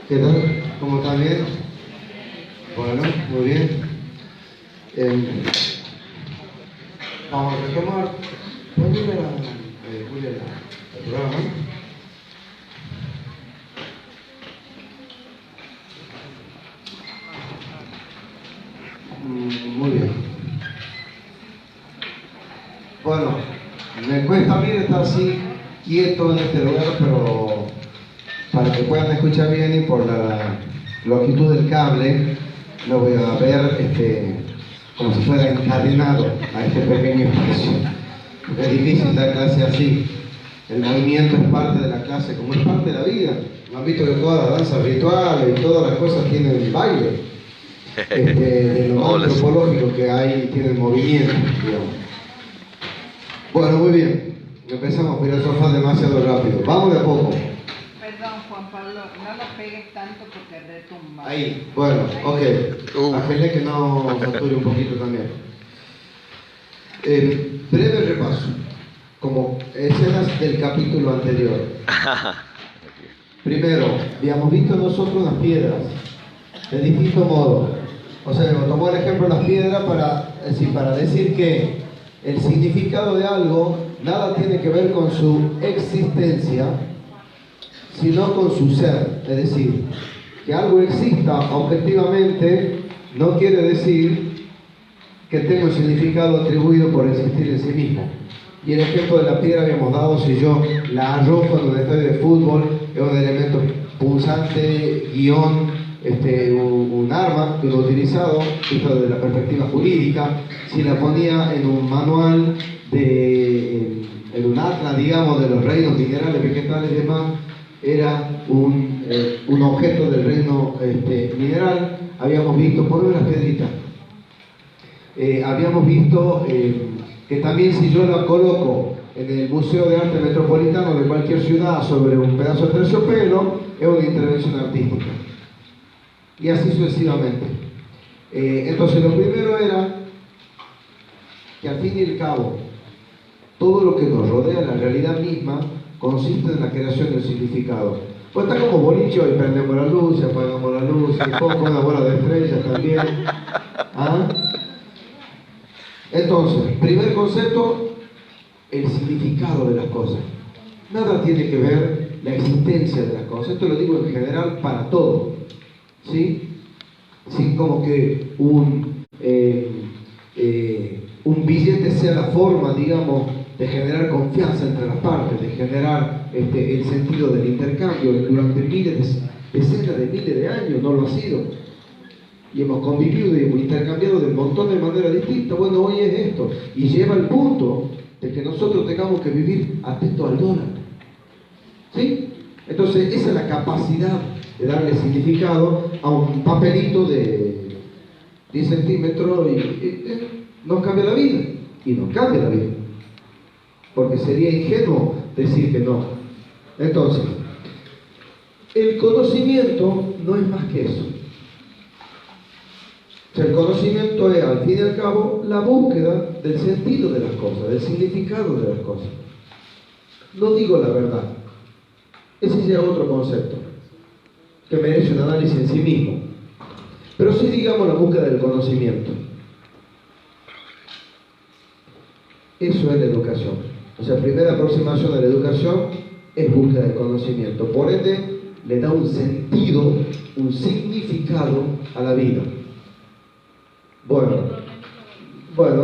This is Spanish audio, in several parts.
¿Qué tal? ¿Cómo están? ¿Bien? Bueno, muy bien. Vamos a retomar. Ponle Julia, el programa. Muy bien. Bueno, me cuesta a mí estar así quieto en este lugar, pero para que puedan escuchar bien y por la longitud del cable, lo voy a ver como si fuera encadenado a este pequeño espacio. Es difícil dar clase así. El movimiento es parte de la clase, como es parte de la vida. Han visto que todas las danzas rituales y todas las cosas tienen baile. De lo antropológico que hay, tienen movimiento, digamos. Bueno, muy bien. Empezamos a filosofar demasiado rápido. Vamos de a poco. Perdón, Juan Pablo, no lo pegues tanto porque retumba. Ahí, bueno, ok. Ángel, que no sature un poquito también. Breve repaso, como escenas del capítulo anterior. Primero, habíamos visto nosotros las piedras de distinto modo. O sea, tomó el ejemplo de las piedras para decir que el significado de algo nada tiene que ver con su existencia, sino con su ser. Es decir, que algo exista objetivamente no quiere decir que tenga un significado atribuido por existir en sí mismo. Y el ejemplo de la piedra habíamos dado: si yo la arrojo en un estadio de fútbol, es un elemento punzante, guión, un arma que lo he utilizado, visto desde la perspectiva jurídica. Si la ponía en un manual, en un atlas, digamos, de los reinos minerales, vegetales y demás, era un objeto del reino mineral. Habíamos visto, por las piedritas, habíamos visto que también si yo la coloco en el Museo de Arte Metropolitano de cualquier ciudad sobre un pedazo de terciopelo, es una intervención artística. Y así sucesivamente. Entonces lo primero era que al fin y al cabo, todo lo que nos rodea, la realidad misma, consiste en la creación del significado. Pues está como boliche, hoy prendemos la luz, apagamos la luz, y poco una bola de estrellas también. ¿Ah? Entonces, primer concepto, el significado de las cosas. Nada tiene que ver la existencia de las cosas. Esto lo digo en general para todo. ¿Sí? Sin como que un billete sea la forma, digamos, de generar confianza entre las partes, de generar el sentido del intercambio. Durante decenas de miles de años no lo ha sido. Y hemos convivido y hemos intercambiado de un montón de maneras distintas. Bueno, hoy es esto. Y lleva al punto de que nosotros tengamos que vivir atentos al dólar. ¿Sí? Entonces, esa es la capacidad de darle significado a un papelito de 10 centímetros y nos cambia la vida. Y nos cambia la vida. Porque sería ingenuo decir que no. Entonces, el conocimiento no es más que eso. O sea, el conocimiento es, al fin y al cabo, la búsqueda del sentido de las cosas, del significado de las cosas. No digo la verdad. Ese ya es otro concepto que merece un análisis en sí mismo. Pero sí, digamos, la búsqueda del conocimiento. Eso es la educación. O sea, la primera aproximación a la educación es búsqueda del conocimiento. Por ende, le da un sentido, un significado a la vida. Bueno,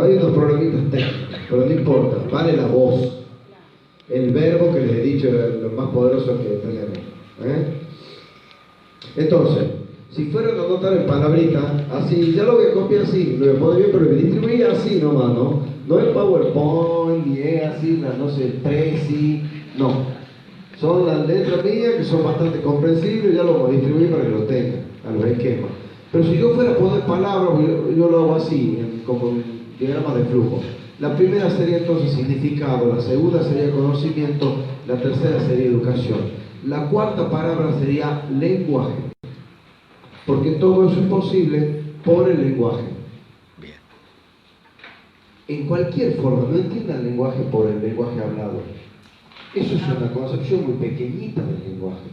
hay unos problemitas técnicos, pero no importa, vale la voz. El verbo que les he dicho es lo más poderoso que tenemos. Entonces, si fueran a anotar en palabritas, así, ya lo voy a copiar así, lo podría, pero me distribuí así nomás, ¿no? No es PowerPoint, ni es así, no sé, Prezi, no. Son las letras mías que son bastante comprensibles, ya lo voy a distribuir para que lo tengan, a los esquemas. Pero si yo fuera a poner palabras, yo lo hago así, como un diagrama de flujo. La primera sería entonces significado, la segunda sería conocimiento, la tercera sería educación. La cuarta palabra sería lenguaje, porque todo eso es posible por el lenguaje. Bien. en cualquier forma, no entienda el lenguaje por el lenguaje hablado. Eso es una concepción muy pequeñita del lenguaje.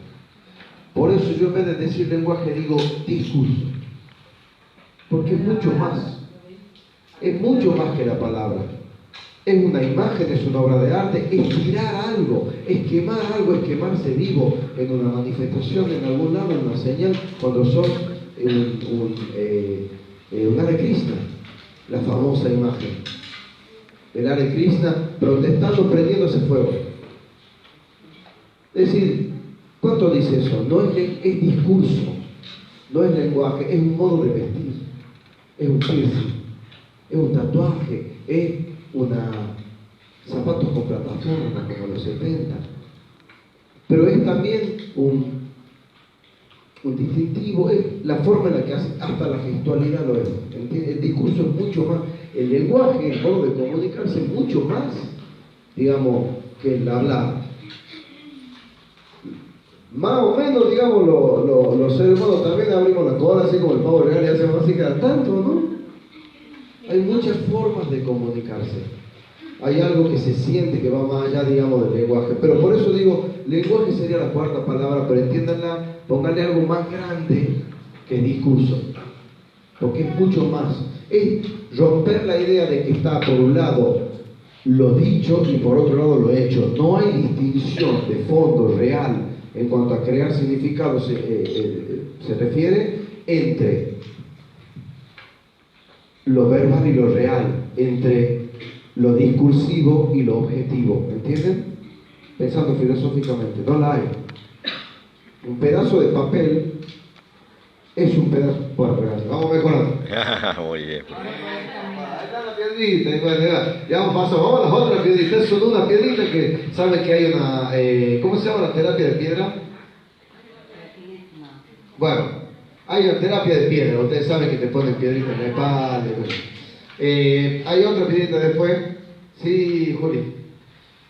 Por eso yo en vez de decir lenguaje digo discurso. Porque es mucho más. Es mucho más que la palabra. Es una imagen, es una obra de arte, es tirar algo, es quemar algo, es quemarse vivo en una manifestación, en algún lado, en una señal, cuando son un Hare Krishna, la famosa imagen del Hare Krishna protestando, prendiéndose fuego. Es decir, ¿cuánto dice eso? No es discurso, no es lenguaje, es un modo de vestir, es un piercing, es un tatuaje, es zapatos con plataforma como los 70, pero es también un distintivo, es la forma en la que hace, hasta la gestualidad lo es. El discurso es mucho más, el lenguaje, el modo de comunicarse es mucho más, digamos, que el hablar. Más o menos, digamos, los seres humanos también abrimos la cola, así como el pavo real y hacemos así cada tanto, ¿no? Hay muchas formas de comunicarse. Hay algo que se siente que va más allá, digamos, del lenguaje. Pero por eso digo, lenguaje sería la cuarta palabra, pero entiéndanla, pónganle algo más grande que el discurso. Porque es mucho más. Es romper la idea de que está por un lado lo dicho y por otro lado lo hecho. No hay distinción de fondo real en cuanto a crear significado se refiere entre lo verbal y lo real, entre lo discursivo y lo objetivo, ¿entienden? Pensando filosóficamente, no la hay. Un pedazo de papel es un pedazo. Bueno, vamos mejorando. Muy bien. Ahí está la piedrita, ya vamos a las otras piedritas. Es solo una piedrita que sabe que hay una. ¿Cómo se llama la terapia de piedra? Bueno, hay una terapia de piedra. Ustedes saben que te ponen piedrita en la espalda. Hay otra piedrita después. Sí, Juli.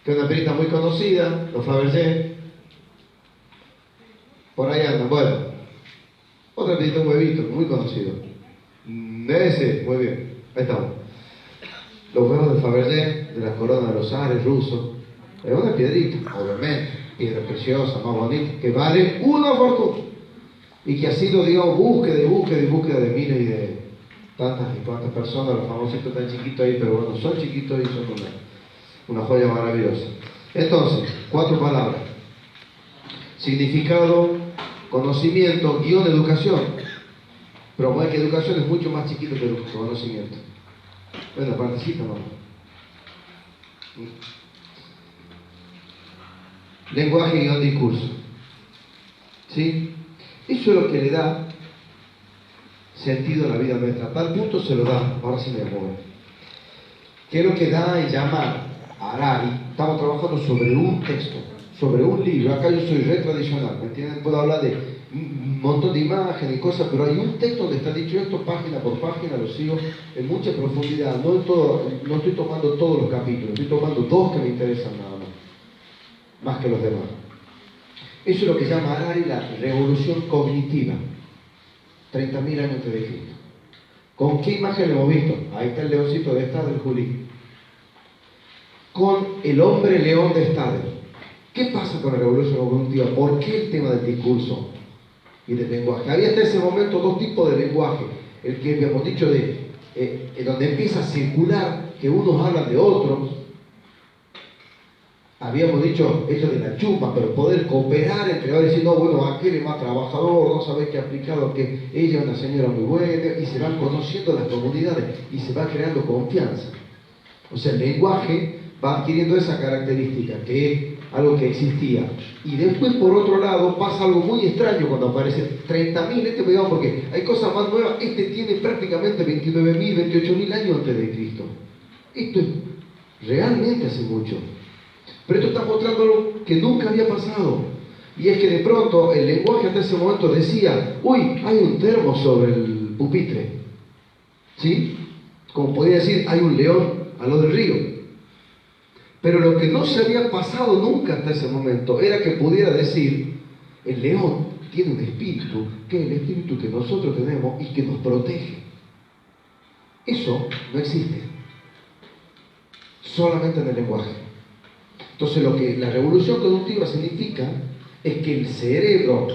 Que es una piedrita muy conocida, los Fabergé. Por ahí andan. Bueno, otra piedrita, un huevito muy conocido. Ese, muy bien. Ahí estamos. Los huevos de Fabergé, de la corona de los zares rusos. Es una piedrita, obviamente, piedra preciosa, más bonita, que vale una fortuna. Y que ha sido, digamos, búsqueda de miles y de tantas y cuantas personas, los famositos tan chiquitos ahí, pero bueno, son chiquitos y son una joya maravillosa. Entonces, 4 palabras. Significado, conocimiento, guión, educación. Pero bueno, que educación es mucho más chiquito que el conocimiento. Bueno, participa, ¿no? Lenguaje, guión, discurso. ¿Sí? Eso es lo que le da sentido a la vida nuestra. A tal punto se lo da. Ahora sí me muevo. ¿Qué es lo que da y llama a Harari? Estamos trabajando sobre un texto, sobre un libro. Acá yo soy re tradicional, ¿me entienden? Puedo hablar de un montón de imágenes y cosas, pero hay un texto donde está dicho esto página por página, lo sigo en mucha profundidad. No estoy tomando todos los capítulos, estoy tomando 2 que me interesan nada más que los demás. Eso es lo que llama Harari la revolución cognitiva. 30.000 años antes de Cristo. ¿Con qué imagen lo hemos visto? Ahí está el leoncito de Stader, Juli. Con el hombre león de Stader. ¿Qué pasa con la revolución cognitiva? ¿Por qué el tema del discurso y del lenguaje? Había hasta ese momento 2 tipos de lenguaje. El que habíamos dicho donde empieza a circular, que unos hablan de otros. Habíamos dicho esto de la chumba, pero poder cooperar entre varios, decir, no, bueno, aquel es más trabajador, no sabés qué aplicado, que ella es una señora muy buena, y se van conociendo las comunidades y se va creando confianza. O sea, el lenguaje va adquiriendo esa característica, que es algo que existía. Y después, por otro lado, pasa algo muy extraño cuando aparecen 30.000, digamos, porque hay cosas más nuevas. Este tiene prácticamente 29.000, 28.000 años antes de Cristo. Esto es realmente hace mucho. Pero esto está mostrando algo que nunca había pasado. Y es que de pronto el lenguaje hasta ese momento decía, uy, hay un termo sobre el pupitre. ¿Sí? Como podía decir, hay un león a lo del río. Pero lo que no se había pasado nunca hasta ese momento era que pudiera decir, el león tiene un espíritu, que es el espíritu que nosotros tenemos y que nos protege. Eso no existe. solamente en el lenguaje. Entonces lo que la revolución cognitiva significa es que el cerebro,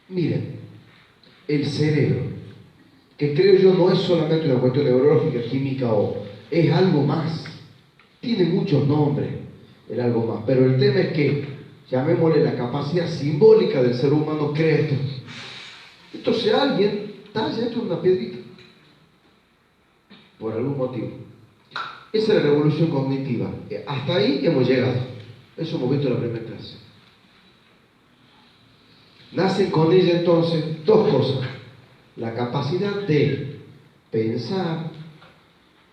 miren, el cerebro, que creo yo no es solamente una cuestión neurológica, química o es algo más, tiene muchos nombres, el algo más, pero el tema es que, llamémosle la capacidad simbólica del ser humano, crea esto. Entonces alguien talla esto en una piedrita, por algún motivo. Esa es la revolución cognitiva. Hasta ahí hemos llegado. Eso hemos visto en la primera clase. Nacen con ella entonces dos cosas. La capacidad de pensar,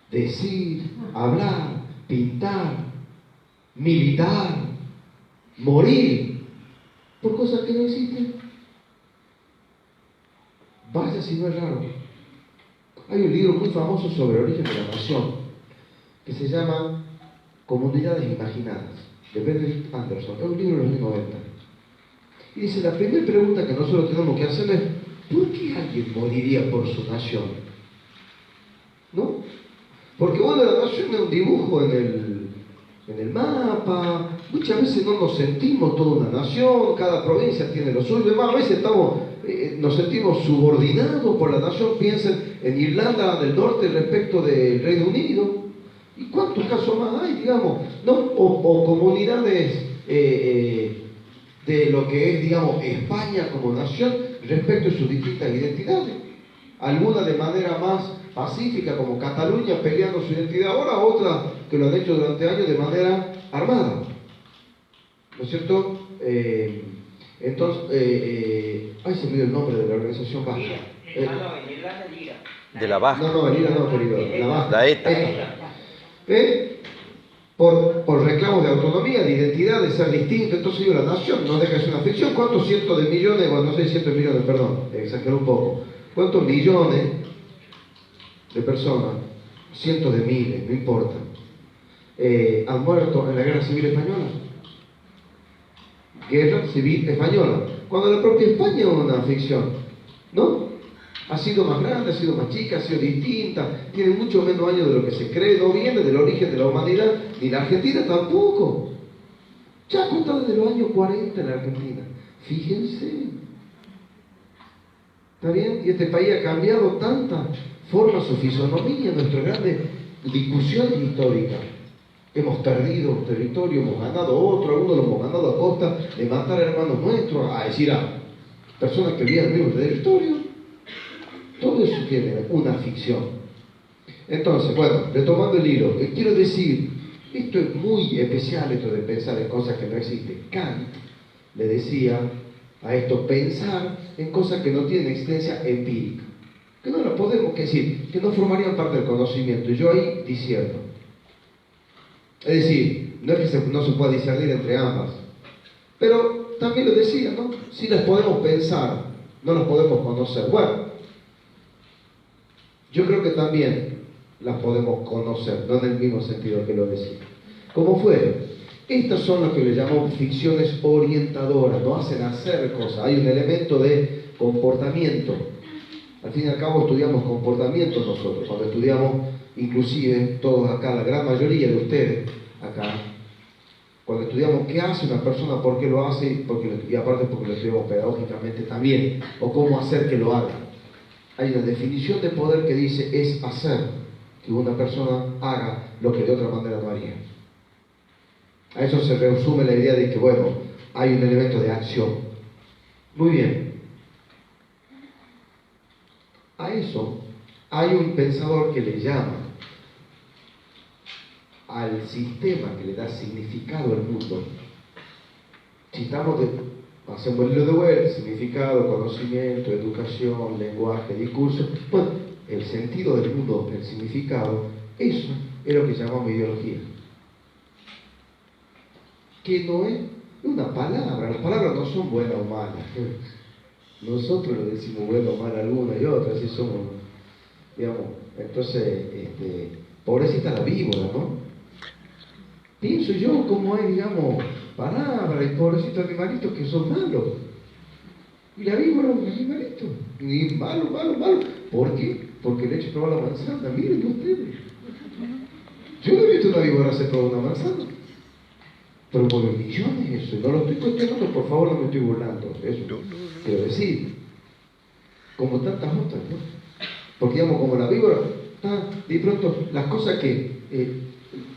decir, hablar, pintar, militar, morir, por cosas que no existen. Vaya si no es raro. Hay un libro muy famoso sobre el origen de la nación, que se llama Comunidades Imaginadas, de Benedict Anderson. Es un libro de los años 90. Y dice, la primera pregunta que nosotros tenemos que hacer es, ¿por qué alguien moriría por su nación? ¿No? Porque bueno, la nación es un dibujo en el mapa, muchas veces no nos sentimos toda una nación, cada provincia tiene lo suyo, además a veces nos sentimos subordinados por la nación. Piensen en Irlanda del Norte respecto del Reino Unido, y cuántos casos más hay, digamos, ¿no? O comunidades de lo que es, digamos, España como nación respecto de sus distintas identidades, algunas de manera más pacífica como Cataluña peleando su identidad ahora, otras que lo han hecho durante años de manera armada, ¿no es cierto? Entonces, ay, se me dio el nombre de la organización vasca. De la Vasca. No, el IRA no, querido, la vasca. La ETA. Por reclamos de autonomía, de identidad, de ser distinto. Entonces digo, la nación no deja de ser una ficción. ¿Cuántos cientos de millones, bueno, no sé, cientos de millones, perdón, exagero un poco, cuántos millones de personas, cientos de miles, no importa, han muerto en la Guerra Civil Española? Guerra Civil Española, cuando la propia España es una ficción, ¿no? Ha sido más grande, ha sido más chica, ha sido distinta, tiene mucho menos años de lo que se cree, no viene del origen de la humanidad, ni la Argentina tampoco. Ya contado desde los años 40 en la Argentina, fíjense. ¿Está bien? Y este país ha cambiado tantas formas, su fisonomía, nuestras grandes discusiones históricas. Hemos perdido territorio, hemos ganado otro, algunos lo hemos ganado a costa de matar a hermanos nuestros, a decir a personas que vivían libres de territorio. Todo eso tiene una ficción. Entonces, bueno, retomando el hilo, quiero decir, esto es muy especial, esto de pensar en cosas que no existen. Kant le decía a esto, pensar en cosas que no tienen existencia empírica, que no las podemos decir, que no formarían parte del conocimiento. Y yo ahí disierno. Es decir, no es que no se pueda discernir entre ambas, pero también lo decía, ¿no? Si las podemos pensar, no las podemos conocer. Bueno, yo creo que también las podemos conocer, no en el mismo sentido que lo decía. Como fuere, estas son lo que le llamamos ficciones orientadoras, no hacen hacer cosas, hay un elemento de comportamiento. Al fin y al cabo estudiamos comportamiento nosotros, cuando estudiamos, inclusive todos acá, la gran mayoría de ustedes acá, cuando estudiamos qué hace una persona, por qué lo hace, y aparte porque lo estudiamos pedagógicamente también, o cómo hacer que lo haga. Hay una definición de poder que dice es hacer que una persona haga lo que de otra manera no haría. A eso se resume la idea de que, bueno, hay un elemento de acción. Muy bien. A eso hay un pensador que le llama al sistema que le da significado al mundo. Citamos hacemos el hilo de Wells, significado, conocimiento, educación, lenguaje, discurso. Bueno, el sentido del mundo, el significado, eso es lo que llamamos ideología. Que no es una palabra, las palabras no son buenas o malas. Nosotros le decimos buena o mala alguna y otra, así somos, digamos. Entonces, pobrecita la víbora, ¿no? Pienso yo cómo hay, digamos, palabras y pobrecitos animalitos que son malos. Y la víbora es un animalito. Y malo. ¿Por qué? Porque le he hecho probar la manzana. Miren ustedes. Yo no he visto una víbora se probar una manzana. Pero por millones eso. No lo estoy cuestionando, por favor, no me estoy burlando. Eso quiero decir. Como tantas otras, ¿no? Porque digamos, como la víbora, de pronto las cosas que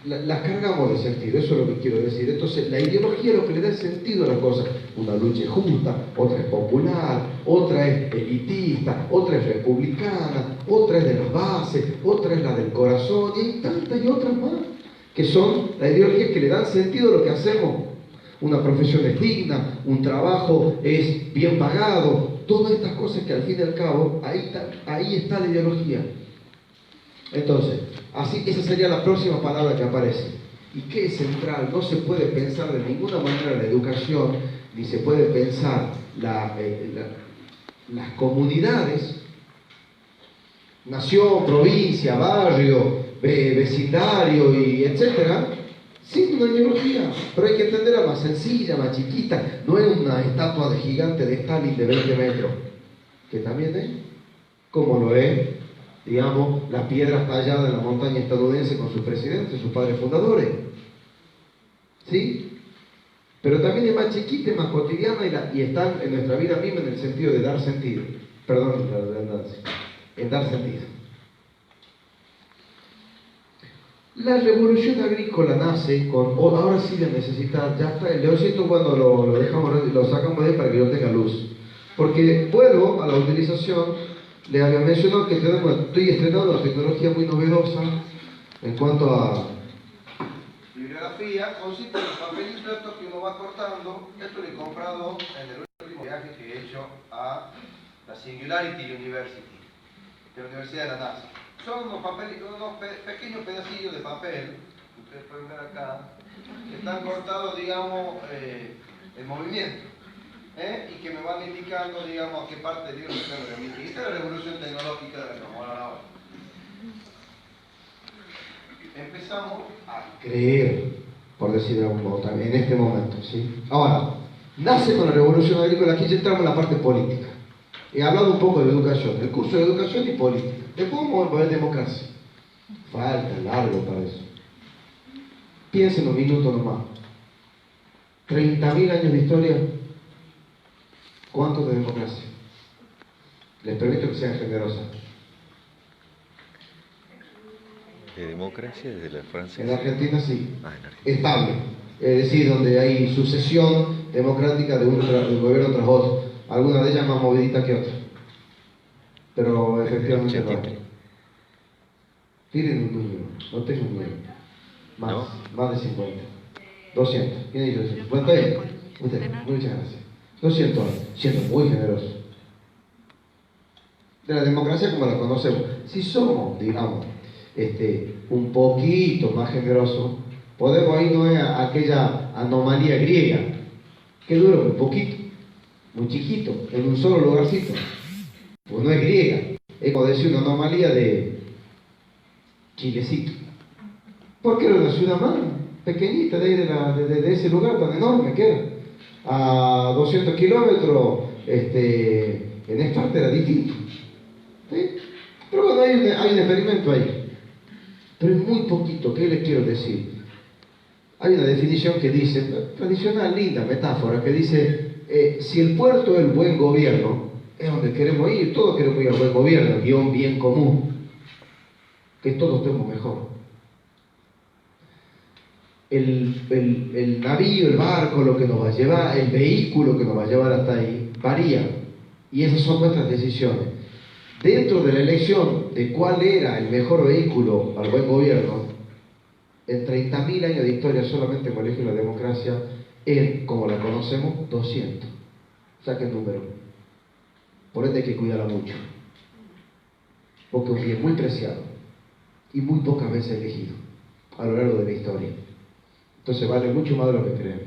las cargamos de sentido, eso es lo que quiero decir. Entonces, la ideología es lo que le da sentido a las cosas. Una lucha es justa, otra es popular, otra es elitista, otra es republicana, otra es de las bases, otra es la del corazón, y hay tantas y otras más, que son las ideologías que le dan sentido a lo que hacemos. Una profesión es digna, un trabajo es bien pagado, todas estas cosas que al fin y al cabo, ahí está la ideología. Entonces, así esa sería la próxima palabra que aparece. ¿Y qué es central? No se puede pensar de ninguna manera la educación, ni se puede pensar las comunidades, nación, provincia, barrio, vecindario y etcétera, sin una ideología. Pero hay que entenderla más sencilla, más chiquita. No es una estatua de gigante de Stalin de 20 metros, que también es, como lo es, digamos, las piedras talladas en la montaña estadounidense con sus presidentes, sus padres fundadores. ¿Sí? Pero también es más chiquita, es más cotidiana y están en nuestra vida misma en el sentido de dar sentido. Perdón, la redundancia. En dar sentido. La revolución agrícola nace con, ahora sí la necesita, ya está, el leoncito cuando lo sacamos de ahí para que no tenga luz. Porque vuelvo a la utilización. Les había mencionado que estoy estrenando una tecnología muy novedosa en cuanto a bibliografía. Consiste en los papelitos estos que uno va cortando. Esto lo he comprado en el último viaje que he hecho a la Singularity University, de la Universidad de la NASA. Son unos pequeños pedacillos de papel, que ustedes pueden ver acá, que están cortados, digamos, en movimiento. Y que me van indicando, digamos, a qué parte del libro me tengo que remitir. Esta es la revolución tecnológica de la que vamos a hablar ahora. Empezamos a creer, por decir de algún modo, en este momento, ¿sí? Ahora, nace con la revolución agrícola, aquí ya entramos en la parte política. He hablado un poco de educación, el curso de educación y política. Después vamos a ver democracia. Falta largo para eso. Piensen un minuto nomás. 30.000 años de historia. ¿Cuánto de democracia? Les permito que sean generosas. ¿De democracia desde la Francia? En Argentina sí. En Argentina. Estable. Es decir, donde hay sucesión democrática de un gobierno tras otro. Algunas de ellas más moviditas que otras. Pero efectivamente no hay. Tienen un número. No tengo un número. Más. ¿No? Más de 50. 200. ¿Quién dice 200? ¿Cuánto es? Usted. Muchas gracias. 200 años, siendo muy generosos. De la democracia como la conocemos. Si somos, digamos, un poquito más generosos, podemos irnos a aquella anomalía griega, que dura un poquito, muy chiquito, en un solo lugarcito. Pues no es griega, es como decir una anomalía de Chilecito. Porque era una ciudad más pequeñita de ese lugar tan enorme que era. A 200 kilómetros, en esta parte era distinto. ¿Sí? Pero bueno, hay un experimento ahí. Pero es muy poquito. ¿Qué les quiero decir? Hay una definición que dice, tradicional, linda metáfora, que dice, si el puerto es el buen gobierno, es donde queremos ir, todos queremos ir al buen gobierno, guión bien común, que todos estemos mejor. El navío, el barco, lo que nos va a llevar, el vehículo que nos va a llevar hasta ahí, varía. Y esas son nuestras decisiones. Dentro de la elección de cuál era el mejor vehículo al buen gobierno, en 30.000 años de historia solamente en colegio de la democracia, es, como la conocemos, 200. Saquen el número. Por ende hay que cuidarla mucho. Porque es un bien muy preciado y muy pocas veces elegido a lo largo de la historia. Entonces vale mucho más de lo que creemos.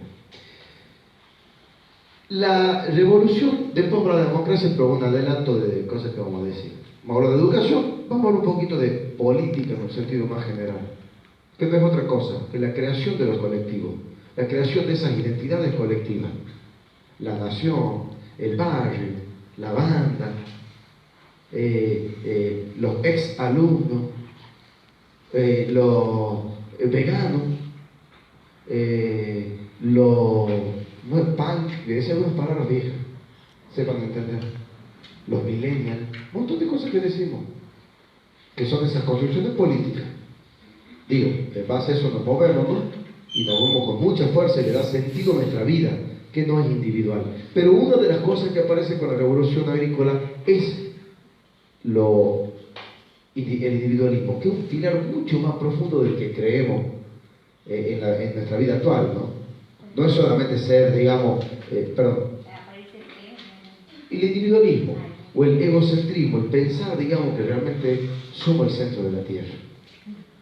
La revolución, después para la democracia, pero un adelanto de cosas que vamos a decir. Vamos a hablar de educación, vamos a hablar un poquito de política en un sentido más general. Que no es otra cosa que la creación de los colectivos, la creación de esas identidades colectivas. La nación, el barrio, la banda, los ex alumnos, los veganos, no es punk, le decía algunas palabras viejas, sepan entender, los millennials, un montón de cosas que decimos, que son esas construcciones políticas. Digo, en base a eso nos movemos, ¿no? Y nos movemos con mucha fuerza y le da sentido a nuestra vida, que no es individual. Pero una de las cosas que aparece con la revolución agrícola es el individualismo, que es un pilar mucho más profundo del que creemos en nuestra vida actual, ¿no? No es solamente ser, digamos, el individualismo o el egocentrismo, el pensar, digamos, que realmente somos el centro de la tierra.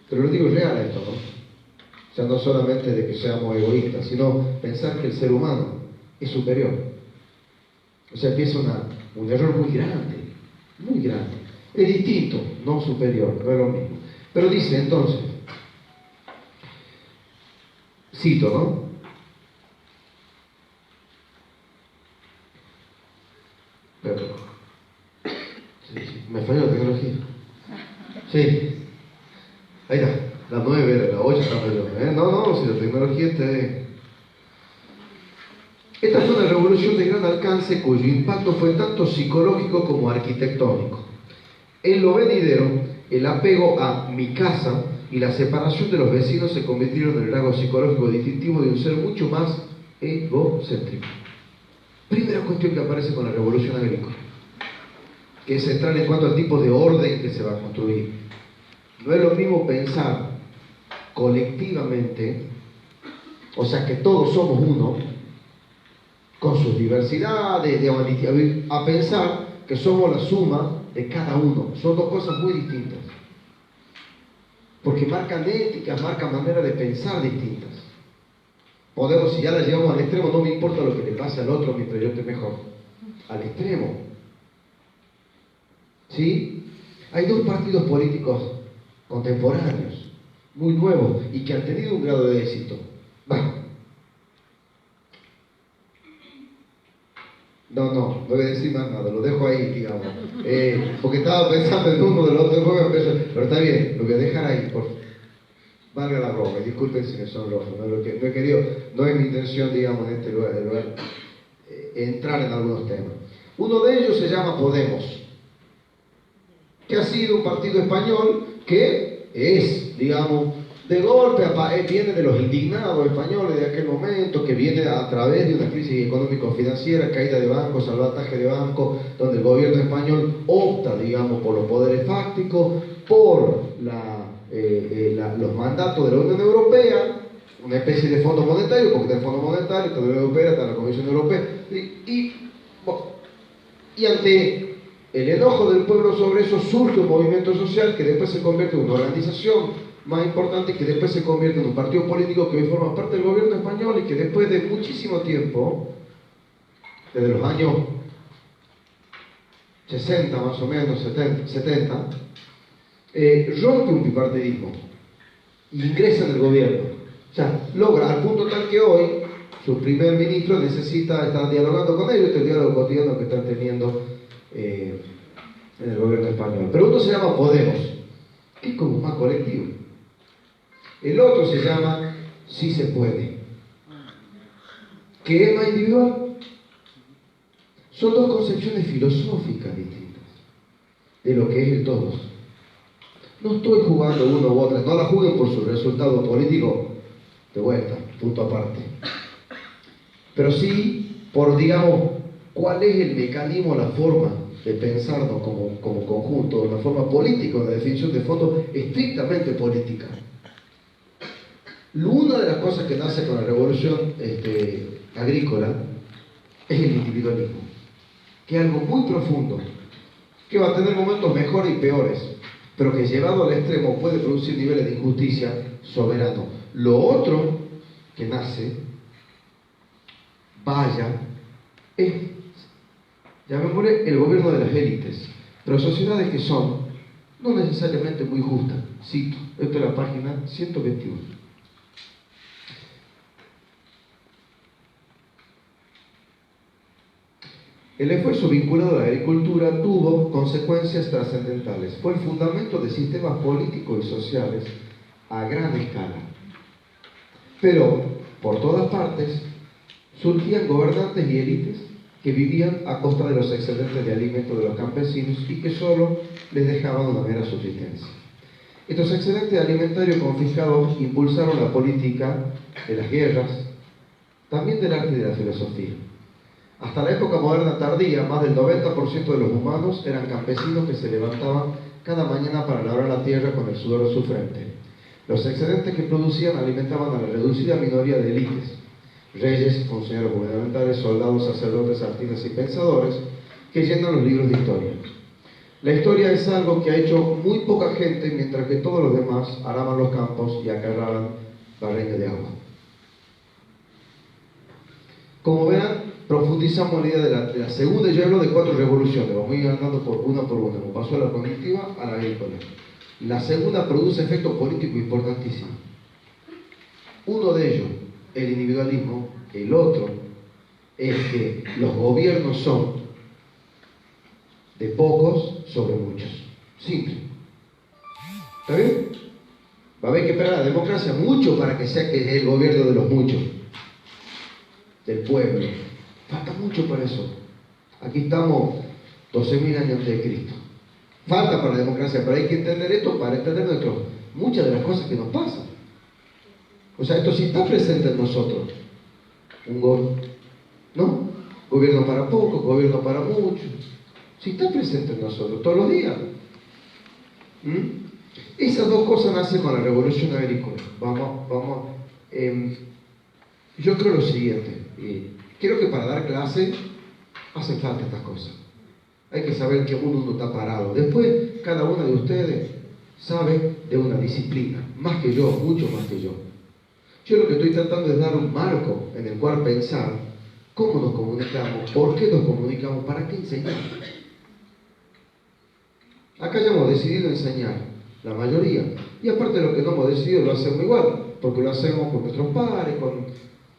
Pero lo digo real a esto, ¿no? O sea, no solamente de que seamos egoístas, sino pensar que el ser humano es superior. O sea, empieza un error muy grande, muy grande. Es distinto, no superior, no es lo mismo. Pero dice entonces, cito, ¿no? Perdón. Sí, me falló la tecnología. Sí. Ahí está. La 9, la 8 está fallando. No, si la tecnología está... Esta fue una revolución de gran alcance cuyo impacto fue tanto psicológico como arquitectónico. En lo venidero, el apego a mi casa y la separación de los vecinos se convirtieron en el rasgo psicológico distintivo de un ser mucho más egocéntrico. Primera cuestión que aparece con la revolución agrícola, que es central en cuanto al tipo de orden que se va a construir. No es lo mismo pensar colectivamente, o sea que todos somos uno, con sus diversidades, a pensar que somos la suma de cada uno. Son dos cosas muy distintas. Porque marcan éticas, marcan maneras de pensar distintas. Podemos, si ya la llevamos al extremo, no me importa lo que le pase al otro mientras yo esté mejor. Al extremo. ¿Sí? Hay dos partidos políticos contemporáneos, muy nuevos, y que han tenido un grado de éxito. No voy a decir más nada, lo dejo ahí, digamos. Porque estaba pensando en uno de los otros, pero está bien, lo voy a dejar ahí, por valga la broma, disculpen si me sonrojo, no he querido, no es mi intención, digamos, en este lugar entrar en algunos temas. Uno de ellos se llama Podemos, que ha sido un partido español que es, digamos, de golpe viene de los indignados españoles de aquel momento, que viene a través de una crisis económico-financiera, caída de bancos, salvataje de bancos, donde el gobierno español opta, digamos, por los poderes fácticos, por los mandatos de la Unión Europea, una especie de fondo monetario, porque está el Fondo Monetario, está la Unión Europea, está la Comisión Europea, y ante el enojo del pueblo sobre eso surge un movimiento social que después se convierte en una organización más importante, que después se convierte en un partido político que hoy forma parte del gobierno español y que después de muchísimo tiempo, desde los años 60 más o menos, 70, rompe un bipartidismo y ingresa en el gobierno. O sea, logra al punto tal que hoy su primer ministro necesita estar dialogando con ellos, este diálogo cotidiano que están teniendo en el gobierno español. Pero uno se llama Podemos, que es como más colectivo. El otro se llama Sí se puede, que es más individual. Son dos concepciones filosóficas distintas de lo que es el todos. No estoy jugando uno u otro, no la juguen por su resultado político de vuelta, punto aparte. Pero sí por, digamos, cuál es el mecanismo, la forma de pensarnos como conjunto, una forma política, una definición de fondo estrictamente política. Una de las cosas que nace con la revolución agrícola es el individualismo, que es algo muy profundo, que va a tener momentos mejores y peores, pero que llevado al extremo puede producir niveles de injusticia soberano. Lo otro que nace, es, llamémosle, el gobierno de las élites, pero sociedades que son no necesariamente muy justas. Cito, esto es la página 121. El esfuerzo vinculado a la agricultura tuvo consecuencias trascendentales. Fue el fundamento de sistemas políticos y sociales a gran escala. Pero, por todas partes, surgían gobernantes y élites que vivían a costa de los excedentes de alimentos de los campesinos y que solo les dejaban una mera subsistencia. Estos excedentes alimentarios confiscados impulsaron la política de las guerras, también del arte y de la filosofía. Hasta la época moderna tardía, más del 90% de los humanos eran campesinos que se levantaban cada mañana para labrar la tierra con el sudor de su frente. Los excedentes que producían alimentaban a la reducida minoría de élites, reyes, funcionarios gubernamentales, soldados, sacerdotes, artistas y pensadores, que llenan los libros de historia. La historia es algo que ha hecho muy poca gente, mientras que todos los demás araban los campos y acarraban barreños de agua. Como verán, profundizamos en la idea de la segunda, yo hablo de 4 revoluciones, vamos a ir andando por una, como pasó a la cognitiva a la agrícola. La segunda produce efectos políticos importantísimos. Uno de ellos, el individualismo. El otro es que los gobiernos son de pocos sobre muchos. Simple. ¿Está bien? Va a haber que esperar a la democracia mucho para que sea que es el gobierno de los muchos, del pueblo. Falta mucho para eso. Aquí estamos 12.000 años antes de Cristo. Falta para la democracia, pero hay que entender esto para entender muchas de las cosas que nos pasan. O sea, esto sí está presente en nosotros. ¿No? Gobierno para pocos, gobierno para muchos. Sí está presente en nosotros, todos los días. Esas dos cosas nacen con la revolución agrícola. Yo creo lo siguiente. Creo que para dar clase hacen falta estas cosas. Hay que saber que uno está parado. Después, cada uno de ustedes sabe de una disciplina. Más que yo, mucho más que yo. Yo lo que estoy tratando es dar un marco en el cual pensar cómo nos comunicamos, por qué nos comunicamos, para qué enseñamos. Acá ya hemos decidido enseñar, la mayoría. Y aparte de lo que no hemos decidido, lo hacemos igual, porque lo hacemos con nuestros padres, con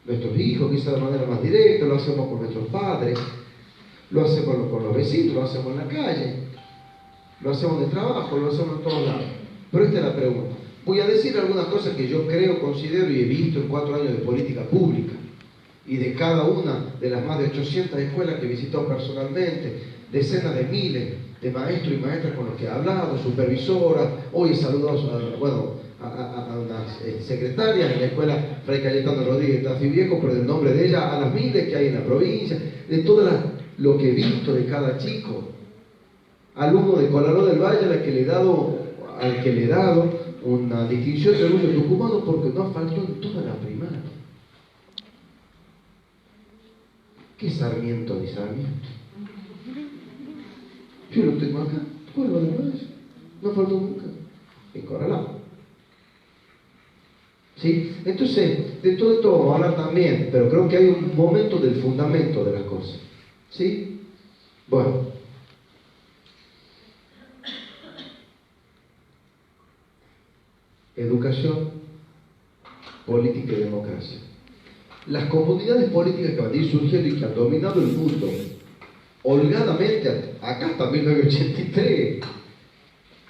nuestros hijos, quizás de manera más directa, lo hacemos con nuestros padres, lo hacemos con los vecinos, lo hacemos en la calle, lo hacemos en el trabajo, lo hacemos en todos lados. Pero esta es la pregunta. Voy a decir algunas cosas que yo creo, considero y he visto en 4 años de política pública y de cada una de las más de 800 escuelas que he visitado personalmente, decenas de miles de maestros y maestras con los que he hablado, supervisoras. Hoy he saludado a unas secretarias en la escuela Fray Cayetano Rodríguez Tafí Viejo, pero del nombre de ella, a las miles que hay en la provincia, de todo lo que he visto de cada chico. Alumno de Colaró del Valle al que le he dado una distinción de orgullo tucumano porque no faltó en toda la primaria. ¿Qué Sarmiento ni Sarmiento? Yo lo tengo acá, Pueblo de Valle, no faltó nunca, en Corralao. ¿Sí? Entonces, de todo esto vamos a hablar también, pero creo que hay un momento del fundamento de las cosas. ¿Sí? Bueno. Educación, política y democracia. Las comunidades políticas que van a ir surgiendo y que han dominado el mundo holgadamente, acá hasta 1983,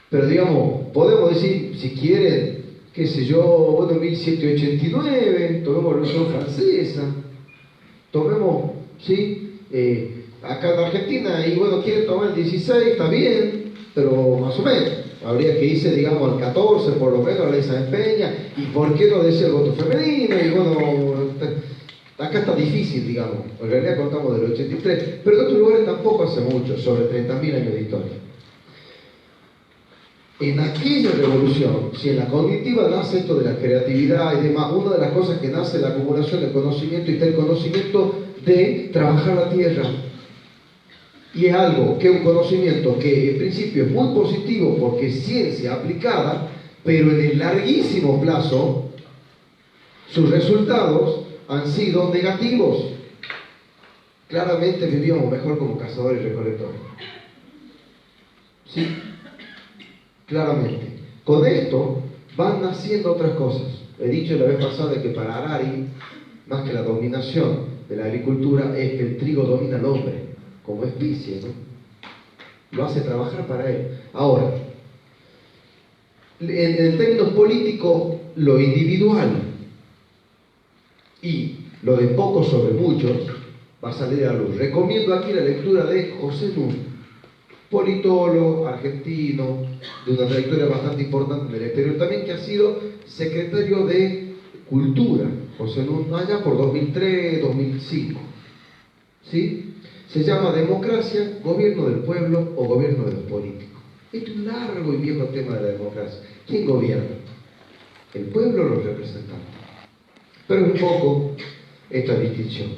pero digamos, podemos decir, si quieren, qué sé yo, 1789, tomemos la Revolución Francesa, tomemos, ¿sí? Acá en Argentina, y bueno, quieren tomar el 16, está bien, pero más o menos. Habría que irse, digamos, al 14, por lo menos, a la Isa de Peña, y por qué no decir el voto femenino, y bueno, acá está difícil, digamos, en realidad contamos del 83, pero en otros lugares tampoco hace mucho, sobre 30.000 años de historia. En aquella revolución, si en la cognitiva nace esto de la creatividad y demás, una de las cosas que nace es la acumulación de conocimiento, y está el conocimiento de trabajar la tierra. Y es algo que es un conocimiento que en principio es muy positivo porque es ciencia aplicada, pero en el larguísimo plazo sus resultados han sido negativos. Claramente vivíamos mejor como cazadores y recolectores. ¿Sí? Claramente. Con esto van naciendo otras cosas. He dicho la vez pasada que para Harari, más que la dominación de la agricultura, es que el trigo domina al hombre. como especie, ¿no? Lo hace trabajar para él. Ahora, en términos políticos, lo individual y lo de pocos sobre muchos va a salir a luz. Recomiendo aquí la lectura de José Nuno, politólogo argentino, de una trayectoria bastante importante en el exterior también, que ha sido secretario de Cultura, José Nuno, allá por 2003, 2005. ¿Sí? Se llama Democracia, Gobierno del Pueblo o Gobierno de los Políticos. Este es un largo y viejo tema de la democracia. ¿Quién gobierna? ¿El pueblo o los representantes? Pero es un poco esta distinción.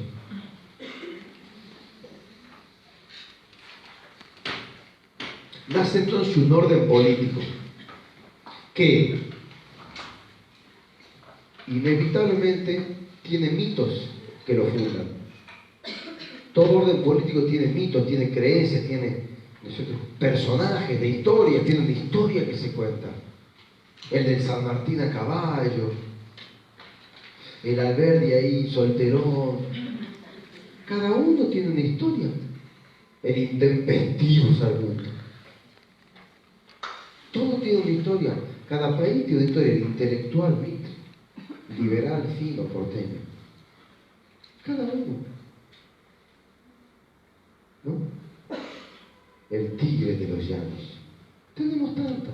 Nace entonces un orden político que inevitablemente tiene mitos que lo fundan. Todo orden político tiene mitos, tiene creencias, tiene personajes de historia, tiene una historia que se cuenta. El del San Martín a caballo, el Alberdi ahí solterón. Cada uno tiene una historia. El intempestivo Sarmiento. Todo tiene una historia. Cada país tiene una historia. El intelectual Mitre, liberal, fino, porteño. Cada uno. ¿No? El tigre de los llanos. Tenemos tantas.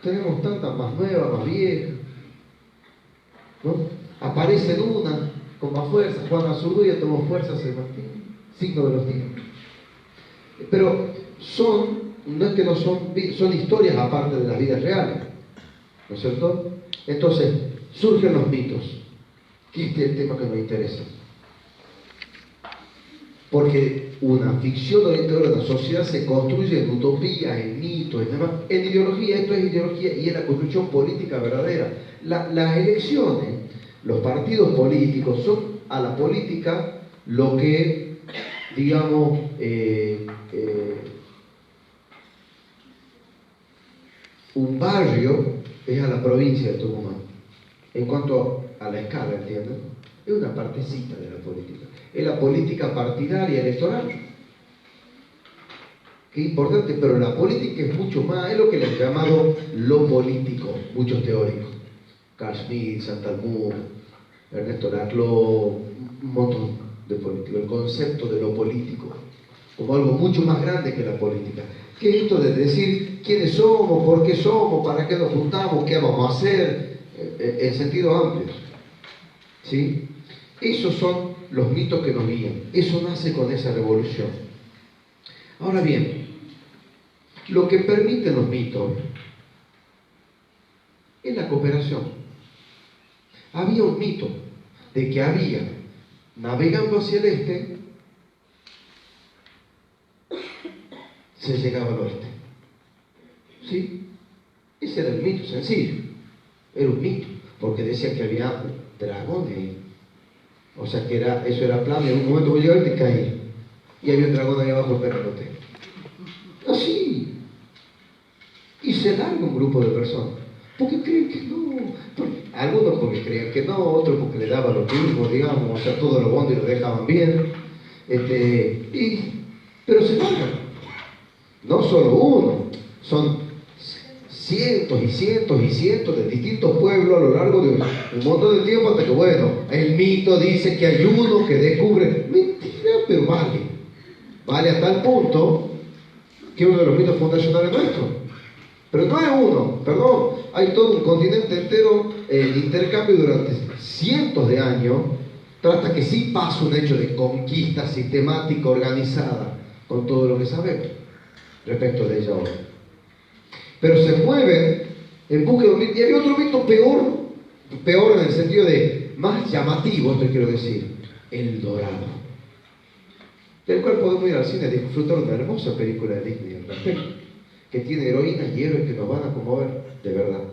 Tenemos tantas, más nuevas, más viejas. ¿No? Aparecen una con más fuerza. Juan Azurduy tomó fuerza San Martín. Signo de los tiempos. Pero no es que no son historias aparte de las vidas reales. ¿No es cierto? Entonces, surgen los mitos. Que este es el tema que nos interesa. Porque una ficción orientada a la sociedad se construye en utopías, en mitos, en demás. En ideología, esto es ideología y es la construcción política verdadera. Las elecciones, los partidos políticos son a la política lo que, digamos, un barrio es a la provincia de Tucumán. En cuanto a la escala, ¿entienden? Es una partecita de la política. Es la política partidaria electoral. Qué importante, pero la política es mucho más, es lo que le han llamado lo político, muchos teóricos. Carl Schmitt, Santalmud, Ernesto Laclau, un montón de políticos. El concepto de lo político, como algo mucho más grande que la política. ¿Qué es esto de decir quiénes somos, por qué somos, para qué nos juntamos, qué vamos a hacer, en sentido amplio? ¿Sí? Esos son los mitos que nos guían. Eso nace con esa revolución. Ahora bien, lo que permiten los mitos es la cooperación. Había un mito de que había, navegando hacia el este, se llegaba al oeste. ¿Sí? Ese era el mito sencillo. Era un mito, porque decía que había dragones. O sea que eso era plano y en un momento voy a llegar y te caí. Y había un dragón ahí abajo esperándote. Así. Y se larga un grupo de personas. Porque creen que no. Algunos porque creían que no, otros porque le daban lo mismo, digamos. O sea, todos los bondes lo dejaban bien. Pero se largan. No solo uno. Son cientos y cientos y cientos de distintos pueblos a lo largo de un montón de tiempo hasta que, bueno, el mito dice que hay uno que descubre. Mentira, pero vale a tal punto que es uno de los mitos fundacionales nuestros. Pero no es uno, perdón, hay todo un continente entero en intercambio durante cientos de años, hasta que sí pasa un hecho de conquista sistemática, organizada, con todo lo que sabemos respecto de ella ahora. Pero se mueven en búsqueda de un mito. Y había otro mito peor en el sentido de más llamativo, esto quiero decir, El Dorado, del cual podemos ir al cine a disfrutar de una hermosa película de Disney al respecto, que tiene heroínas y héroes que nos van a conmover de verdad.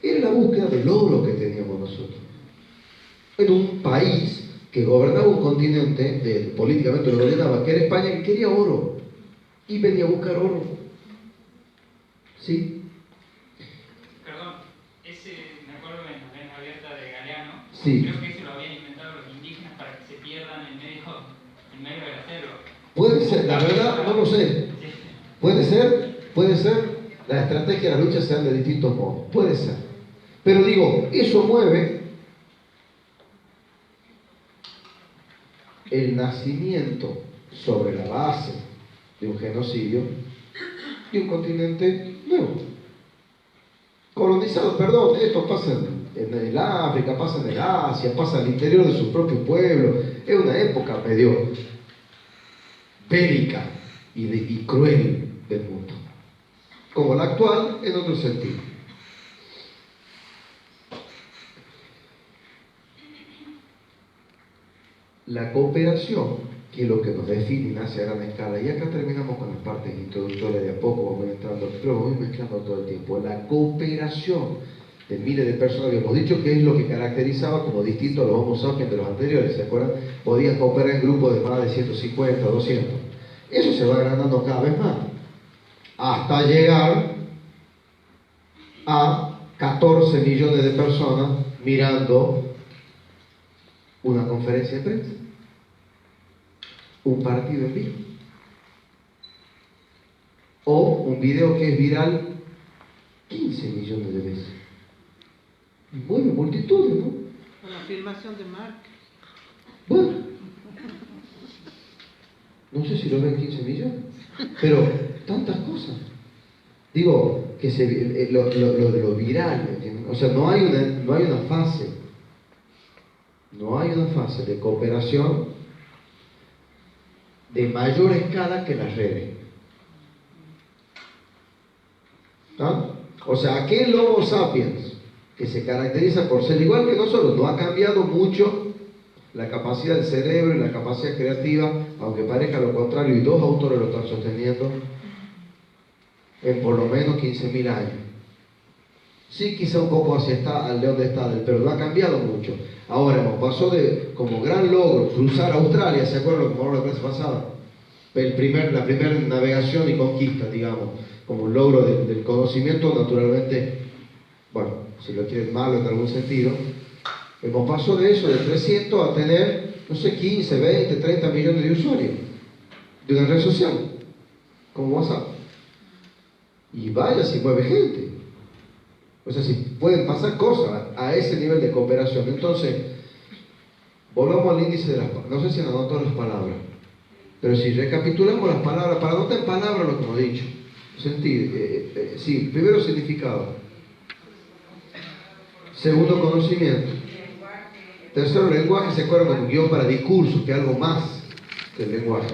Era la búsqueda del oro que teníamos nosotros. En un país que gobernaba un continente, políticamente lo gobernaba, que era España, que quería oro. Y venía a buscar oro. ¿Sí? Perdón, me acuerdo de la novela abierta de Galeano. Sí. Creo que eso lo habían inventado los indígenas para que se pierdan en medio de la selva. Puede ser, la verdad, no lo sé. Puede ser, las estrategias de la lucha sean de distintos modos. Puede ser. Pero digo, eso mueve el nacimiento sobre la base de un genocidio de un continente nuevo. Colonizado, perdón, esto pasa en el África, pasa en el Asia, pasa al interior de su propio pueblo. Es una época medio bélica y cruel del mundo. Como la actual, en otro sentido. La cooperación, que es lo que nos define y nace a gran escala, y acá terminamos con las partes introductorias de a poco, vamos entrando, pero voy mezclando todo el tiempo. La cooperación de miles de personas, habíamos dicho que es lo que caracterizaba como distinto a los Homo sapiens de los anteriores, ¿se acuerdan? Podían cooperar en grupos de más de 150, 200. Eso se va agrandando cada vez más, hasta llegar a 14 millones de personas mirando una conferencia de prensa, un partido en vivo, o un video que es viral 15 millones de veces. Mueve multitudes, ¿no? Con la filmación de Mark. Bueno, no sé si lo ven 15 millones, pero tantas cosas. Digo, que lo viral, ¿entiendes? O sea, no hay una fase de cooperación de mayor escala que las redes. ¿Ah? O sea, aquel Homo sapiens que se caracteriza por ser igual que nosotros, no ha cambiado mucho la capacidad del cerebro y la capacidad creativa, aunque parezca lo contrario, y dos autores lo están sosteniendo, en por lo menos 15.000 años. Sí, quizá un poco hacia al león de Stadel, pero no ha cambiado mucho. Ahora nos pasó de, como gran logro, cruzar Australia, ¿se acuerdan lo que hablamos la clase pasada? La primera navegación y conquista, digamos, como un logro del conocimiento, naturalmente, bueno, si lo quieren malo en algún sentido, hemos pasado de eso, de 300 a tener, no sé, 15, 20, 30 millones de usuarios de una red social, como WhatsApp. Y vaya si mueve gente. O sea, si pueden pasar cosas a ese nivel de cooperación. Entonces, volvamos al índice de las palabras. No sé si han anotado las palabras, pero si recapitulamos las palabras, para anotar en palabras lo que hemos dicho. Sí, primero significado. Segundo, conocimiento. Tercero, lenguaje, se acuerdan como guión para discurso, que es algo más que el lenguaje.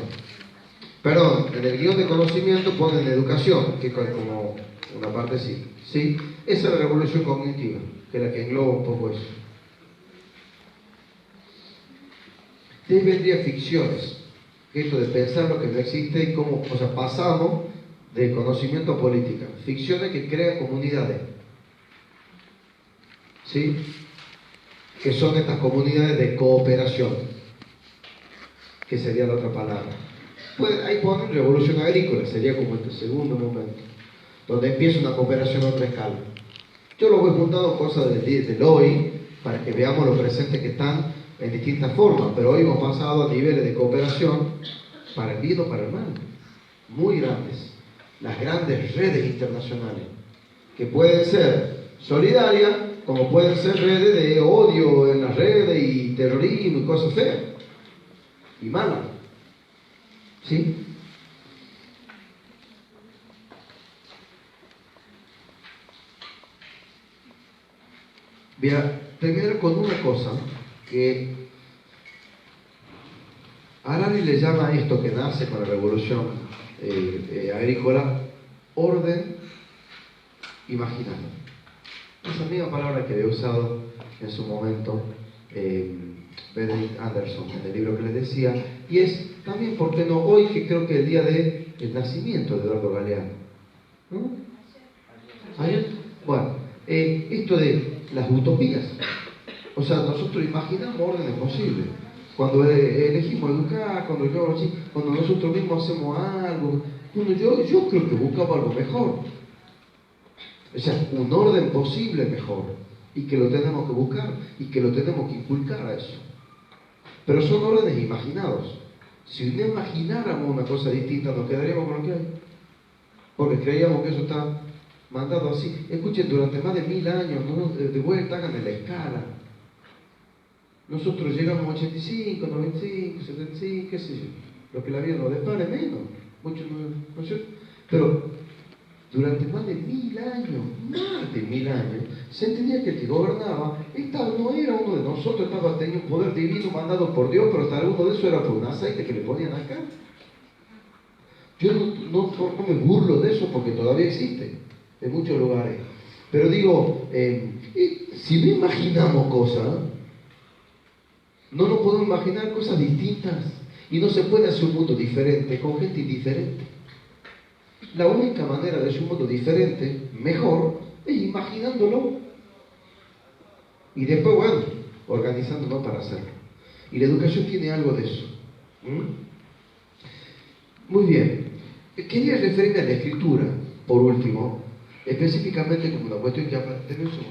Perdón, en el guión de conocimiento ponen educación, que es como una parte sí. ¿Sí? Esa es la revolución cognitiva, que es la que engloba un poco eso. De ahí vendría ficciones, que esto de pensar lo que no existe y cómo, o sea, pasamos de conocimiento a política. Ficciones que crean comunidades. ¿Sí? Que son estas comunidades de cooperación, que sería la otra palabra. Pues ahí ponen revolución agrícola, sería como este segundo momento, donde empieza una cooperación a otra escala. Yo lo voy juntando cosas del hoy, para que veamos los presentes que están en distintas formas, pero hoy hemos pasado a niveles de cooperación para el bien o para el mal, muy grandes. Las grandes redes internacionales, que pueden ser solidarias, como pueden ser redes de odio en las redes y terrorismo y cosas feas y malas. ¿Sí? Voy a terminar con una cosa que Harari le llama a esto que nace con la revolución agrícola, orden imaginario. Esa misma palabra que había usado en su momento Benedict Anderson en el libro que les decía, y es también, ¿por qué no hoy, que creo que es el día del nacimiento de Eduardo Galeano? ¿No? ¿Ayer? Bueno, esto de las utopías. O sea, nosotros imaginamos órdenes posibles. Cuando elegimos educar, cuando nosotros mismos hacemos algo, yo creo que buscamos algo mejor. O sea, un orden posible mejor, y que lo tenemos que buscar, y que lo tenemos que inculcar a eso. Pero son órdenes imaginados. Si no imagináramos una cosa distinta, nos quedaríamos con lo que hay. Porque creíamos que eso está mandado así. Escuchen, durante más de 1000 años, ¿no? De vuelta, hagan la escala. Nosotros llegamos a 85, 95, 75, qué sé yo. Lo que la vida nos depare menos. Mucho no sé. Pero durante más de 1000 años, se entendía que el que gobernaba no era uno de nosotros, tenía un poder divino mandado por Dios, pero hasta alguno de eso era por un aceite que le ponían acá. Yo no me burlo de eso porque todavía existe en muchos lugares. Pero digo, si no imaginamos cosas, no nos podemos imaginar cosas distintas. Y no se puede hacer un mundo diferente con gente indiferente. La única manera de hacer un mundo diferente, mejor, es imaginándolo. Y después, bueno, organizándonos para hacerlo. Y la educación tiene algo de eso. Muy bien. Quería referirme a la escritura, por último, específicamente como una cuestión que aparece en eso.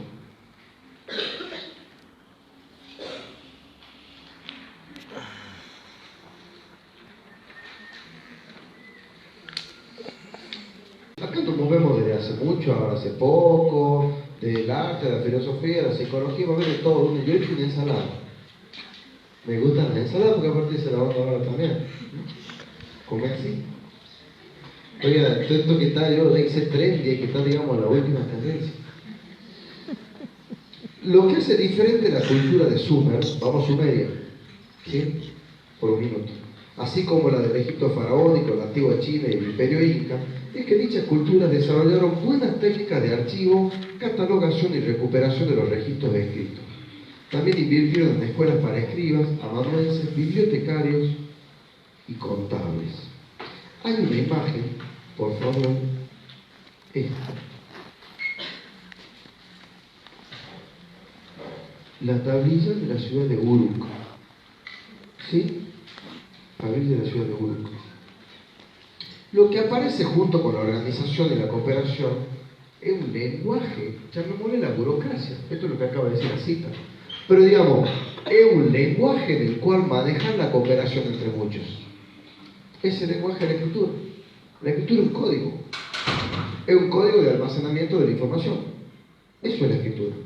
Acá nos movemos desde hace mucho, ahora hace poco, del arte, de la filosofía, de la psicología, va a haber de todo. Yo he hecho una ensalada. Me gustan las ensaladas porque aparte se la van a ahora también. Come así. Oiga, esto que está, yo le hice trendy, que está, digamos, la última tendencia. Lo que hace diferente la cultura de Sumer, vamos a Sumeria, ¿sí? Por un minuto. Así como la del Egipto faraónico, la antigua China y el Imperio Inca, es que dichas culturas desarrollaron buenas técnicas de archivo, catalogación y recuperación de los registros escritos. También invirtieron en escuelas para escribas, amanuenses, bibliotecarios y contables. Hay una imagen, por favor, esta. La tablilla de la ciudad de Uruk. ¿Sí? Tablilla de la ciudad de Uruk. Lo que aparece junto con la organización y la cooperación es un lenguaje, llamémosle la burocracia. Esto es lo que acaba de decir la cita. Pero digamos, es un lenguaje del cual manejar la cooperación entre muchos. Ese lenguaje es la escritura. La escritura es un código. Es un código de almacenamiento de la información. Eso es la escritura.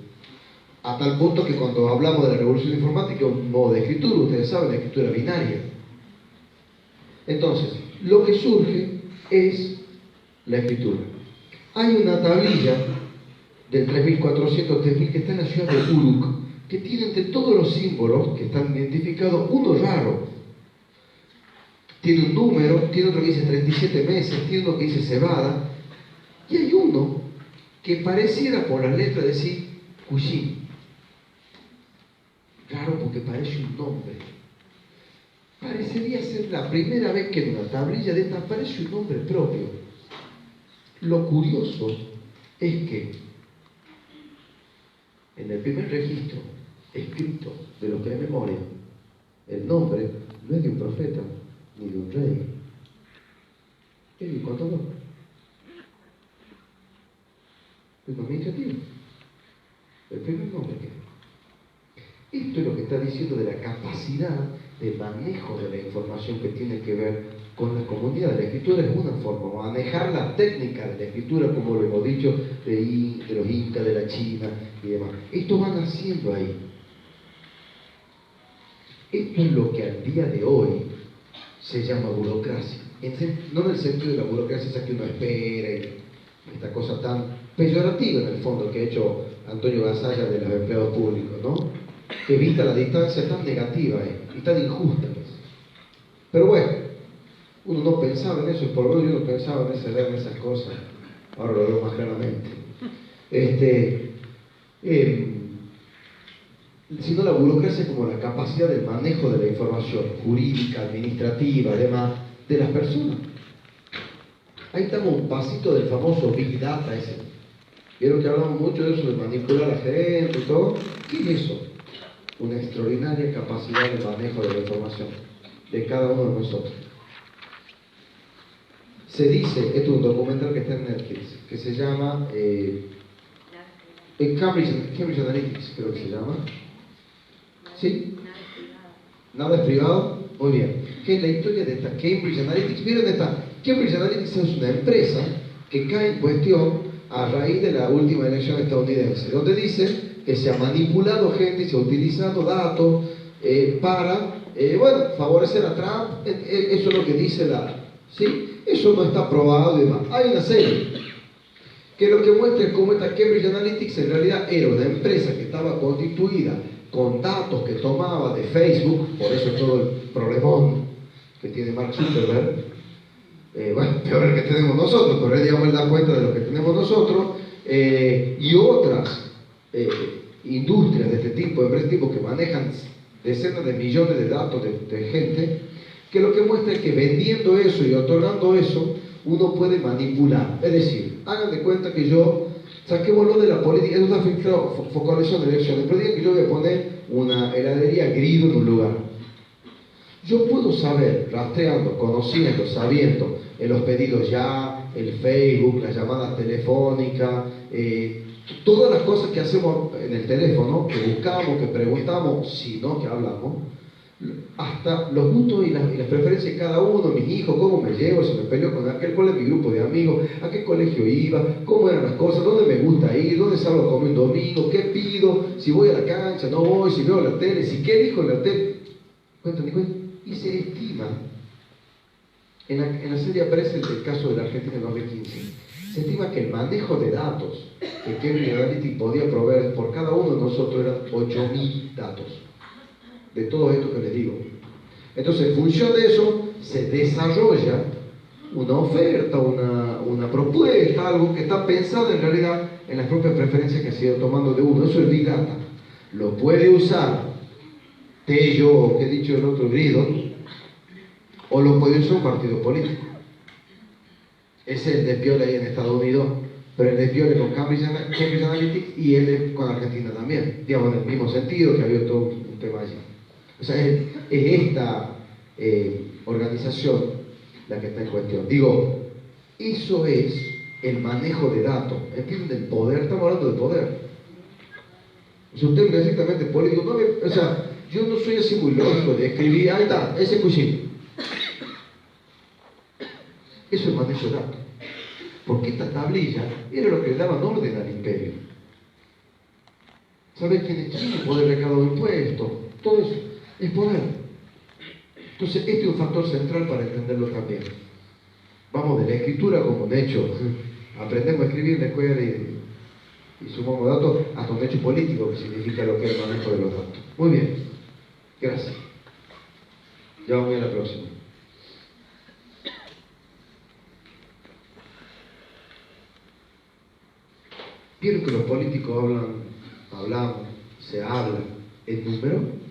A tal punto que cuando hablamos de la revolución informática, un modo de escritura, ustedes saben, la escritura binaria. Entonces, lo que surge es la escritura. Hay una tablilla del 3400-3000 que está en la ciudad de Uruk, que tiene entre todos los símbolos que están identificados uno raro. Tiene un número, tiene otro que dice 37 meses, tiene uno que dice cebada, y hay uno que pareciera por las letras decir Cushim. Raro porque parece un nombre. Parecería ser la primera vez que en una tablilla de esta aparece un nombre propio. Lo curioso es que en el primer registro escrito de lo que hay memoria, el nombre no es de un profeta ni de un rey, es de un contador, de un administrativo. El primer nombre que hay. Esto es lo que está diciendo de la capacidad de manejo de la información que tiene que ver con la comunidad. La escritura es una forma, manejar la técnica de la escritura, como lo hemos dicho, de los incas, de la China y demás. Esto va naciendo ahí. Esto es lo que al día de hoy se llama burocracia. No en el sentido de la burocracia esa que uno espera y esta cosa tan peyorativa en el fondo que ha hecho Antonio Gasalla de los empleados públicos, ¿no? Que vista la distancia tan negativa y tan injusta. Pero bueno, uno no pensaba en eso, por lo menos yo no pensaba en esas cosas. Ahora lo veo más claramente. Sino la burocracia como la capacidad del manejo de la información jurídica, administrativa, además, de las personas. Ahí estamos un pasito del famoso Big Data ese. Vieron que hablamos mucho de eso, de manipular a la gente y todo. ¿Qué es eso? Una extraordinaria capacidad de manejo de la información de cada uno de nosotros. Se dice, esto es un documental que está en Netflix, que se llama Cambridge Analytics, creo que se llama. ¿Sí? ¿Nada es privado? Muy bien. ¿Qué es la historia de esta Cambridge Analytics? Miren esta. Cambridge Analytics es una empresa que cae en cuestión a raíz de la última elección estadounidense, donde dice que se ha manipulado gente y se ha utilizado datos para, favorecer a Trump. Eso es lo que dice ¿sí? Eso no está probado y demás. Hay una serie que lo que muestra es cómo esta Cambridge Analytics en realidad era una empresa que estaba constituida con datos que tomaba de Facebook, por eso todo el problemón que tiene Mark Zuckerberg, peor el que tenemos nosotros, pero él, digamos, él da cuenta de lo que tenemos nosotros, y otras industrias de este tipo, empresas tipo que manejan decenas de millones de datos de gente, que lo que muestra es que vendiendo eso y otorgando eso, uno puede manipular. Es decir, hagan de cuenta que yo, saquémoslo de la política, es una focalización de elecciones, pero digan que yo voy a poner una heladería Grido en un lugar. Yo puedo saber, rastreando, conociendo, sabiendo en los pedidos ya, el Facebook, las llamadas telefónicas, todas las cosas que hacemos en el teléfono, que buscamos, que preguntamos, si no que hablamos, hasta los gustos y las preferencias de cada uno, mis hijos, cómo me llevo, si me peleo con aquel, cuál es mi grupo de amigos, a qué colegio iba, cómo eran las cosas, dónde me gusta ir, dónde salgo a comer un domingo, qué pido, si voy a la cancha, no voy, si veo la tele, si qué dijo en la tele. Cuentan. Y se estima, en la serie aparece el caso de la Argentina en 2015, se estima que el manejo de datos que Cambridge Analytica podía proveer por cada uno de nosotros eran 8.000 datos. De todo esto que les digo. Entonces, en función de eso, se desarrolla una oferta, una propuesta, algo que está pensado en realidad en las propias preferencias que se ha ido tomando de uno. Eso es Big Data. Lo puede usar Tello, o que he dicho el otro, Grido, o lo puede usar un partido político. Ese es el de Piola ahí en Estados Unidos, pero el de Piola con Cambridge Analytics y el con Argentina también. Digamos, en el mismo sentido, que había todo un tema allí. O sea, es esta organización la que está en cuestión. Digo, eso es el manejo de datos. ¿Entienden? El poder, estamos hablando de poder. O sea, usted es exactamente político. No, o sea, yo no soy así muy lógico de escribir, ahí está, ese cuchillo. Eso es manejo de datos. Porque esta tablilla era lo que le daba orden al imperio. ¿Saber quién es quién? Poder recaudar impuestos, todo eso. Es poder. Entonces, este es un factor central para entenderlo también. Vamos de la escritura, como de hecho, aprendemos a escribir en la escuela y sumamos datos, hasta un hecho político que significa lo que es el manejo de los datos. Muy bien. Gracias. Ya vamos a la próxima. ¿Vieron que los políticos se habla en número?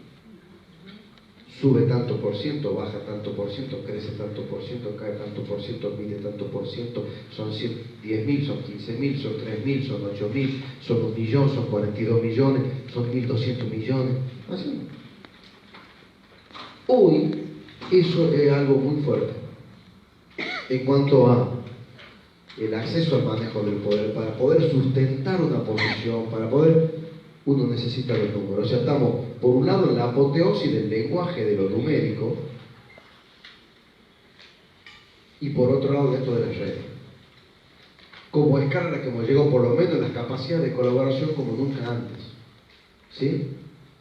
Sube tanto por ciento, baja tanto por ciento, crece tanto por ciento, cae tanto por ciento, mide tanto por ciento, son 10.000, son 15.000, son 3.000, son 8.000, son 1 millón, son 42 millones, son 1.200 millones. Así. Hoy eso es algo muy fuerte en cuanto a el acceso al manejo del poder. Para poder sustentar una posición, para poder, uno necesita los números. O sea, estamos por un lado en la apoteosis del lenguaje de lo numérico y por otro lado dentro de las redes. Como escala a la que hemos llegado, por lo menos en las capacidades de colaboración como nunca antes. ¿Sí?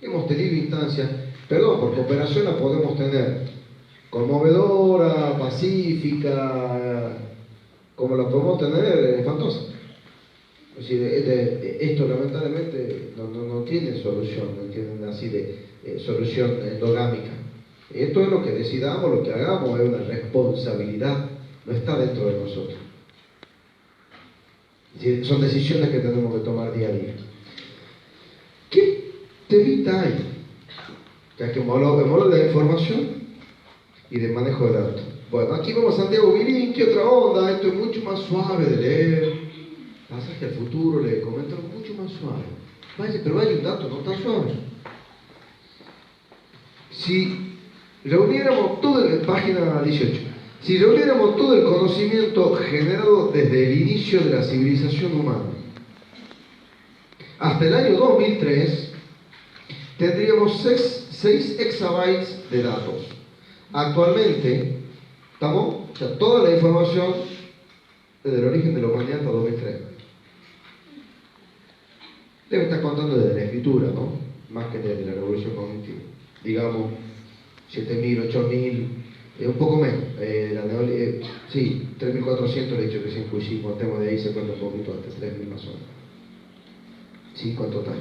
Hemos tenido instancias, por cooperación la podemos tener conmovedora, pacífica, como la podemos tener espantosa. Es decir, esto lamentablemente no tiene solución, no entienden así de solución endogámica. Esto es lo que decidamos, lo que hagamos, es una responsabilidad, no está dentro de nosotros. Es decir, son decisiones que tenemos que tomar día a día. ¿Qué temita hay? Ya que hemos hablado de la información y de manejo de datos. Bueno, aquí vamos a Santiago Guilín, ¿qué otra onda? Esto es mucho más suave de leer. Pasaje al futuro, le comento mucho más suave. Pero vaya un dato no tan suave. Si reuniéramos todo página 18, si reuniéramos todo el conocimiento generado desde el inicio de la civilización humana hasta el año 2003, tendríamos 6 exabytes de datos. Actualmente, ¿estamos? O sea, toda la información desde el origen de la humanidad hasta 2003. Debe estar contando desde la escritura, ¿no? Más que desde la revolución cognitiva. Digamos, 7.000, 8.000, un poco menos. Sí, 3.400 le he dicho que sin Fuji, contemos de ahí, se cuenta un poquito antes, 3.000 más o menos. 5 en total.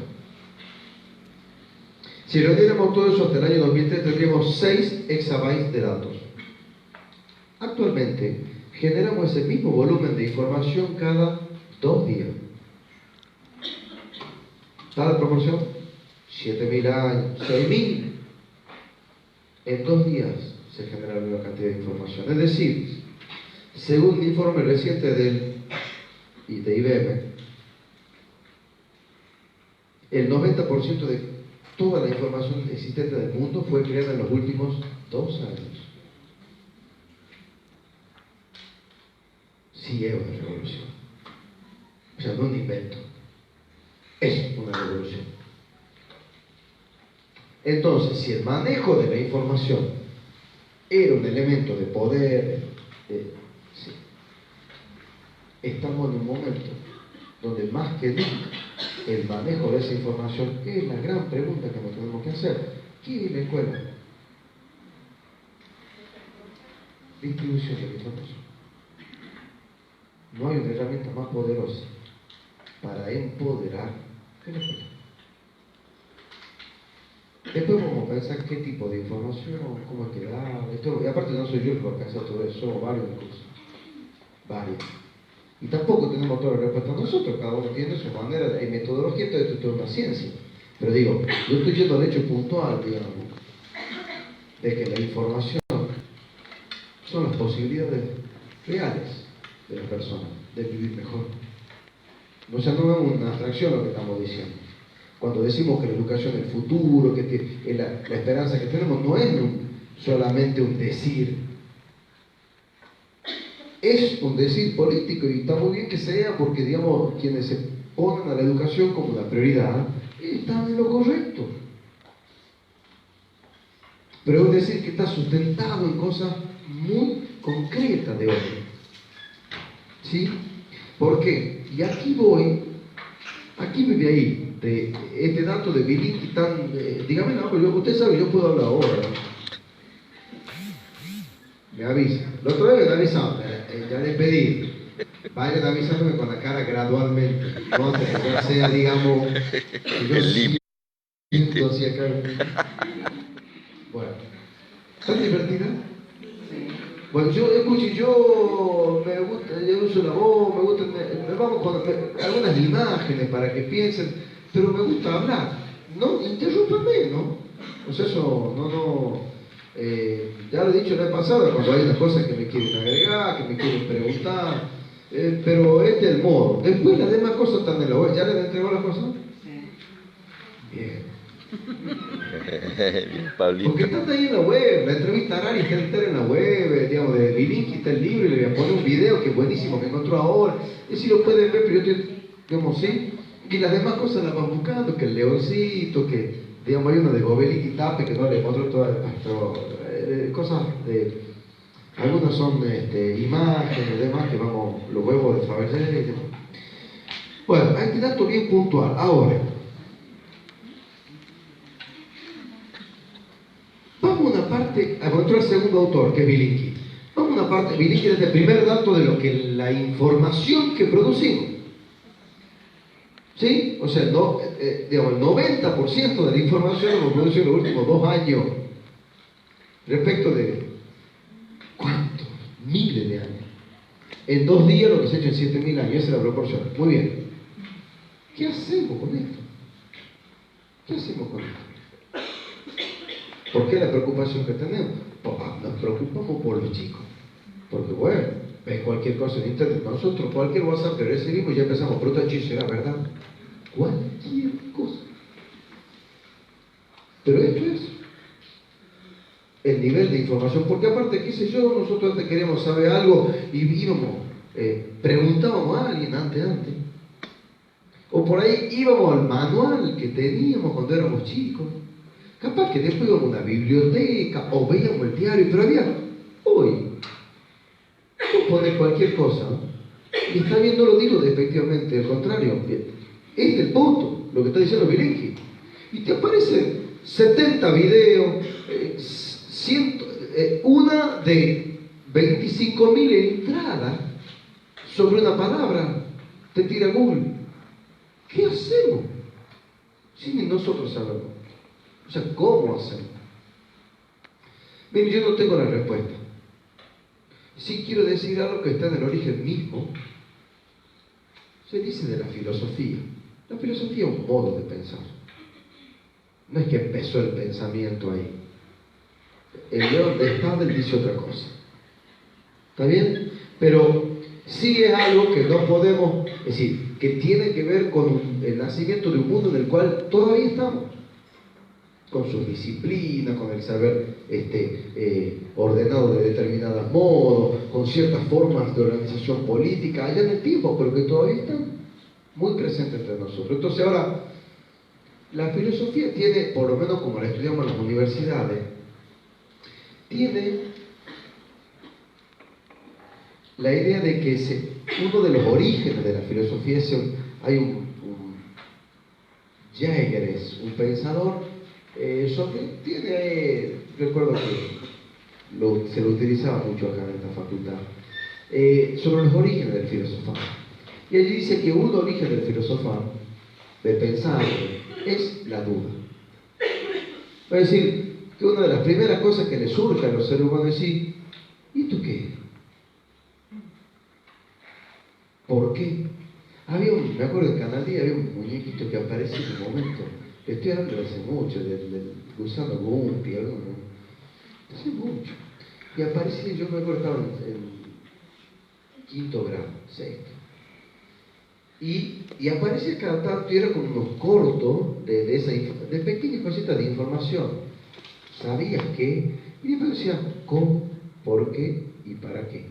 Si reuniéramos todo eso hasta el año 2003, tendríamos 6 exabytes de datos. Actualmente, generamos ese mismo volumen de información cada 2 días. ¿Está la proporción? 7.000 años, 6.000. En 2 días se genera la misma cantidad de información. Es decir, según un informe reciente de IBM, el 90% de toda la información existente del mundo fue creada en los últimos 2 años. Sí, es una revolución. O sea, no un invento. Es una revolución. Entonces, si el manejo de la información era un elemento de poder, sí, estamos en un momento donde más que nunca el manejo de esa información es la gran pregunta que nos tenemos que hacer. ¿Qué es la escuela? Distribución de la información. No hay una herramienta más poderosa para empoderar que la escuela. Después vamos a pensar qué tipo de información, cómo es que da, y aparte no soy yo el que va a pensar todo eso, somos varios cursos, varios. Y tampoco tenemos toda la respuesta nosotros, cada uno tiene su manera de metodología, esto es toda una ciencia. Pero digo, yo estoy yendo al hecho puntual, digamos, de que la información son las posibilidades reales de las personas de vivir mejor. O sea, no es una abstracción lo que estamos diciendo. Cuando decimos que la educación es el futuro, que la esperanza que tenemos, no es solamente un decir. Es un decir político y está muy bien que sea porque, digamos, quienes se ponen a la educación como una prioridad están en lo correcto. Pero es decir que está sustentado en cosas muy concretas de hoy. ¿Sí? ¿Por qué? Y aquí me voy a ir de este dato de Bilinqui tan... dígame, no, pero usted sabe, yo puedo hablar ahora, ¿no? Me avisa. La otra vez me avisaron, ya les pedí, vayan avisándome con la cara gradualmente, no que ya sea, digamos, que yo siento así acá. Bueno, ¿tan divertida? Bueno, yo me gusta, yo uso la voz, me gusta, me vamos con algunas imágenes para que piensen, pero me gusta hablar. No, interrúmpame, ¿no? O sea, eso, ya lo he dicho la vez pasada, cuando hay unas cosas que me quieren agregar, que me quieren preguntar, pero este es el modo. Después las demás cosas están en la web. ¿Ya les entregó las cosas? Sí. Bien. Bien, Pablito. Porque está ahí en la web, la entrevista a Arari está en la web, digamos, de Bilinqui está el libro y le voy a poner un video que es buenísimo, que encontró ahora. Y si lo pueden ver, pero yo estoy, digamos, sí. Y las demás cosas las van buscando, que el leoncito, que, digamos, hay uno de Gobeliti Tape, que no le encontró todas, cosas de... Algunas son imágenes, demás, que vamos, los huevos de Fabergé y demás. Bueno, hay este dato bien puntual. Ahora, vamos a una parte, encontró el segundo autor, que es Bilinqui. Vamos a una parte, Bilinqui es el primer dato de lo que la información que producimos. ¿Sí? O sea, digamos, el 90% de la información lo hemos producido en los últimos 2 años. Respecto de, ¿cuántos? Miles de años. En 2 días lo que se ha hecho en 7.000 años, esa es la proporción. Muy bien. ¿Qué hacemos con esto? ¿Qué hacemos con esto? ¿Por qué la preocupación que tenemos? Nos preocupamos por los chicos. Porque bueno, ven cualquier cosa en internet. Nosotros cualquier WhatsApp que recibimos ya empezamos, pero esto es ¿será verdad? Cualquier cosa. Pero esto es el nivel de información, porque aparte, qué sé yo, nosotros antes queríamos saber algo y íbamos, preguntábamos a alguien antes. O por ahí íbamos al manual que teníamos cuando éramos chicos. Capaz que después íbamos a una biblioteca o veíamos el diario, pero hoy, vos pones cualquier cosa, ¿no? Y está bien, no lo digo despectivamente, al contrario, es del punto, lo que está diciendo Vilenki. Y te aparecen 70 videos, una de 25.000 entradas sobre una palabra, te tira Google. ¿Qué hacemos? Si ni nosotros sabemos. O sea, ¿cómo hacemos? Miren, yo no tengo la respuesta. Sí quiero decir algo que está en el origen mismo. Se dice de la filosofía. La filosofía es un modo de pensar. No es que empezó el pensamiento ahí. El León de Stadel dice otra cosa. ¿Está bien? Pero sí es algo que no podemos, es decir, que tiene que ver con el nacimiento de un mundo en el cual todavía estamos. Con sus disciplinas, con el saber ordenado de determinados modos, con ciertas formas de organización política, allá en el tiempo, pero que todavía están muy presentes entre nosotros. Entonces ahora, la filosofía tiene, por lo menos como la estudiamos en las universidades, tiene la idea de que uno de los orígenes de la filosofía hay un Jaeger, un pensador, recuerdo que se lo utilizaba mucho acá en esta facultad, sobre los orígenes del filosofar. Y allí dice que un origen del filosofar, de pensar, es la duda. Es decir, que una de las primeras cosas que le surge a los seres humanos es decir, ¿y tú qué? ¿Por qué? Me acuerdo en Canal D había un muñequito que apareció en un momento, le estoy hablando de hace mucho, del gusano Gumpi, hace mucho. Y aparecía, yo me acuerdo, estaba en quinto grado, sexto. Y aparecía cada tanto y era como unos cortos de pequeñas cositas de información. ¿Sabías qué? Y después decía, ¿cómo? ¿Por qué? ¿Y para qué?